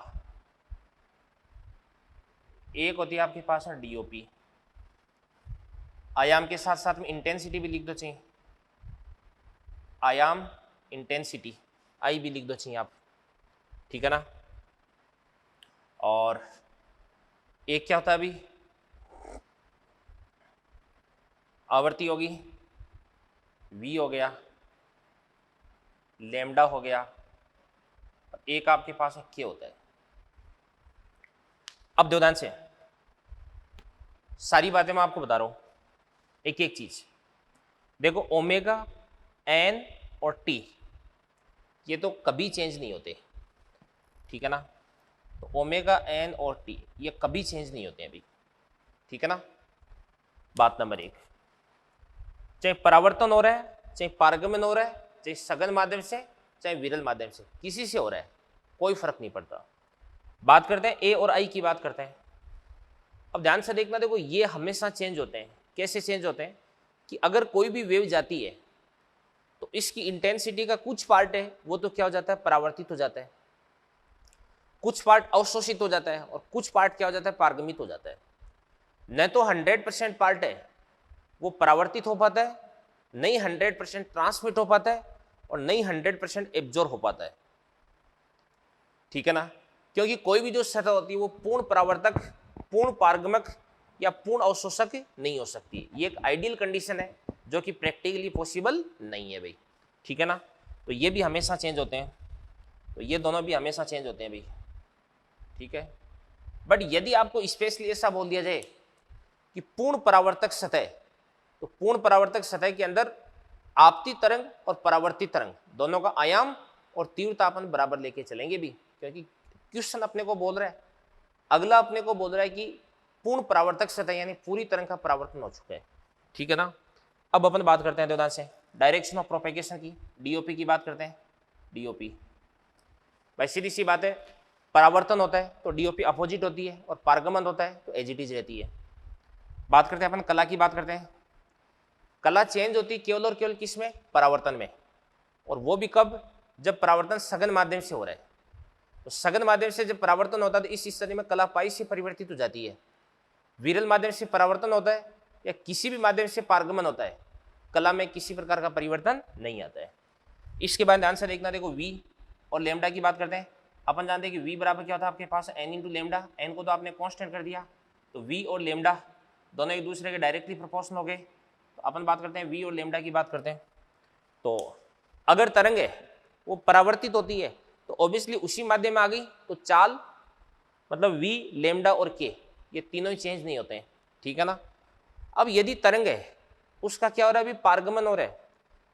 एक होती है आपके पास में डीओपी। आयाम के साथ साथ में इंटेंसिटी भी लिख दो चाहिए, आयाम इंटेंसिटी आई भी लिख दो चाहिए आप। ठीक है ना, और एक क्या होता है अभी, आवृत्ति होगी, वी हो गया, लैम्डा हो गया, एक आपके पास में के होता है। अब ध्यान से सारी बातें मैं आपको बता रहा हूं, एक एक चीज देखो। ओमेगा, एन और टी ये तो कभी चेंज नहीं होते। ठीक है ना, तो ओमेगा, एन और टी ये कभी चेंज नहीं होते अभी। ठीक है ना, बात नंबर एक, चाहे परावर्तन हो रहा है, चाहे पारगमन हो रहा है, चाहे सघन माध्यम से, चाहे विरल माध्यम से, किसी से हो रहा है, कोई फर्क नहीं पड़ता। बात करते हैं ए और आई की बात करते हैं। अब ध्यान से देखना, देखो ये हमेशा चेंज होते हैं। कैसे चेंज होते हैं कि अगर कोई भी वेव जाती है तो इसकी इंटेंसिटी का कुछ पार्ट है वो तो क्या हो जाता है, परावर्तित हो जाता है, कुछ पार्ट अवशोषित हो जाता है, और कुछ पार्ट क्या हो जाता है, पारगमित हो जाता है। न तो 100% पार्ट है वो परावर्तित हो पाता है, नहीं 100% ट्रांसमिट हो पाता है, और नहीं 100% एब्जॉर्ब हो पाता है। ठीक है ना, क्योंकि कोई भी जो सतह होती है वो पूर्ण परावर्तक, पूर्ण पारगमक या पूर्ण अवशोषक नहीं हो सकती। ये एक आइडियल कंडीशन है जो कि प्रैक्टिकली पॉसिबल नहीं है भाई। ठीक है ना, तो ये भी हमेशा चेंज होते हैं, तो ये दोनों भी हमेशा चेंज होते हैं भाई। ठीक है, बट यदि आपको स्पेशली ऐसा बोल दिया जाए कि पूर्ण परावर्तक सतह, तो पूर्ण परावर्तक सतह के अंदर आपती तरंग और परावर्तित तरंग दोनों का आयाम और तीव्रता अपन बराबर लेके चलेंगे भी, क्योंकि क्वेश्चन अपने को बोल रहा है, अगला अपने को बोल रहा है कि पूर्ण परावर्तक सतह यानी पूरी तरंग का परावर्तन हो चुका है। ठीक है ना। अब अपन बात करते हैं देवदान से डायरेक्शन ऑफ प्रोपेगेशन की, डीओपी की बात करते हैं। डीओपी भाई सीधी सी बात है, परावर्तन होता है तो डीओपी अपोजिट होती है और पारगमन होता है तो एजिटीज रहती है। बात करते हैं अपन कला की, बात करते हैं। कला चेंज होती है केवल और केवल किस में? परावर्तन में। और वो भी कब? जब परावर्तन सघन माध्यम से हो रहा है। तो सघन माध्यम से जब परावर्तन होता है तो इस स्थिति में कला पाई से परिवर्तित हो जाती है। विरल माध्यम से परावर्तन होता है या किसी भी माध्यम से पारगमन होता है, कला में किसी प्रकार का परिवर्तन नहीं आता है। इसके बाद ध्यान से देखना, देखो वी और लेमडा की बात करते हैं। अपन जानते हैं कि वी बराबर क्या होता है आपके पास? N into lambda. एन को तो आपने कांस्टेंट कर दिया, तो वी और लेमडा दोनों एक दूसरे के डायरेक्टली प्रोपोर्शनल हो गए। तो अपन बात करते हैं वी और लेमडा की बात करते हैं। तो अगर तरंग है वो परावर्तित होती है तो ऑब्वियसली उसी माध्यम में आ गई, तो चाल मतलब वी, लेमडा और के ये तीनों ही चेंज नहीं होते हैं। ठीक है ना। अब यदि तरंग है उसका क्या हो रहा है? अभी पारगमन हो रहा है।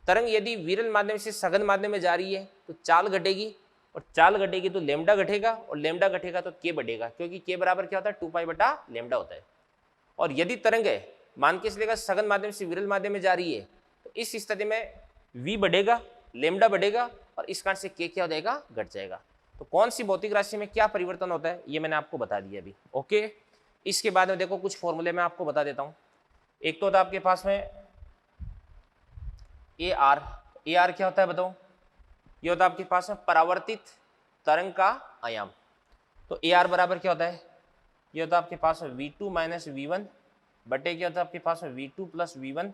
तरंग यदि विरल माध्यम से सघन माध्यम में जा रही है तो चाल घटेगी, और चाल घटेगी तो लेमडा घटेगा, और लेमडा घटेगा तो के बढ़ेगा, क्योंकि के बराबर क्या होता है? 2 पाई बटा लेमडा होता है। और यदि तरंग है मान के चलेगा सघन माध्यम से विरल माध्यम में जा रही है तो इस स्थिति में वी बढ़ेगा, लेमडा बढ़ेगा, और इस कारण से के क्या हो जाएगा? घट जाएगा। तो कौन सी भौतिक राशि में क्या परिवर्तन होता है ये मैंने आपको बता दिया अभी। ओके, इसके बाद में देखो कुछ फॉर्मूले मैं आपको बता देता हूं। एक तो होता है आपके पास में ए आर। ए आर क्या होता है बताओ? ये होता है आपके पास में परावर्तित तरंग का आयाम। तो ए आर बराबर क्या होता है? ये होता है आपके पास में V2 माइनस वी1 बटे क्या होता है आपके पास में V2 प्लस वी1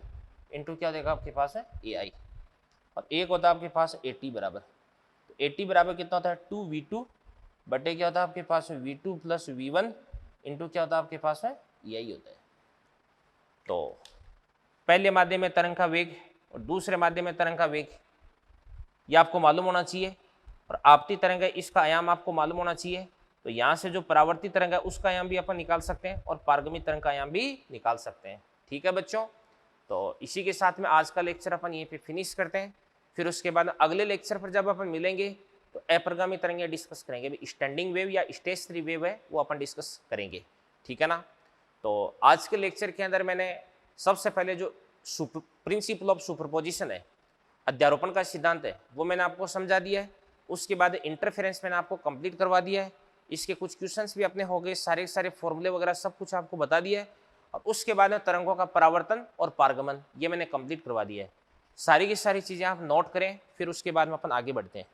इंटू क्या देगा आपके पास है ए आई। और एक होता है आपके पास ए टी बराबर, तो ए टी बराबर कितना होता है? 2V2 बटे क्या होता है आपके पास में V2 प्लस वी1 इंटू क्या होता है आपके पास में ए आई होता है। तो पहले माध्यम में तरंग का वेग और दूसरे माध्यम में तरंग का वेग ये आपको मालूम होना चाहिए, और आपती तरंग है इसका आयाम आपको मालूम होना चाहिए। तो यहाँ से जो परावर्तित तरंग है उसका आयाम भी अपन निकाल सकते हैं और पारगमित तरंग का आयाम भी निकाल सकते हैं। ठीक है बच्चों, तो इसी के साथ में आज का लेक्चर अपन यहीं पे फिनिश करते हैं। फिर उसके बाद अगले लेक्चर पर जब अपन मिलेंगे तो अप्रगामी तरंगें डिस्कस करेंगे। स्टैंडिंग वेव या स्टेशनरी वेव है वो अपन डिस्कस करेंगे। ठीक है ना। तो आज के लेक्चर के अंदर मैंने सबसे पहले जो प्रिंसिपल ऑफ सुपरपोजिशन है, अध्यारोपण का सिद्धांत है, वो मैंने आपको समझा दिया है। उसके बाद इंटरफेरेंस मैंने आपको कंप्लीट करवा दिया है। इसके कुछ क्वेश्चंस भी अपने हो गए, सारे सारे फॉर्मूले वगैरह सब कुछ आपको बता दिया है। और उसके बाद में तरंगों का परावर्तन और पारगमन ये मैंने कंप्लीट करवा दिया है। सारी की सारी चीज़ें आप नोट करें, फिर उसके बाद में अपन आगे बढ़ते हैं।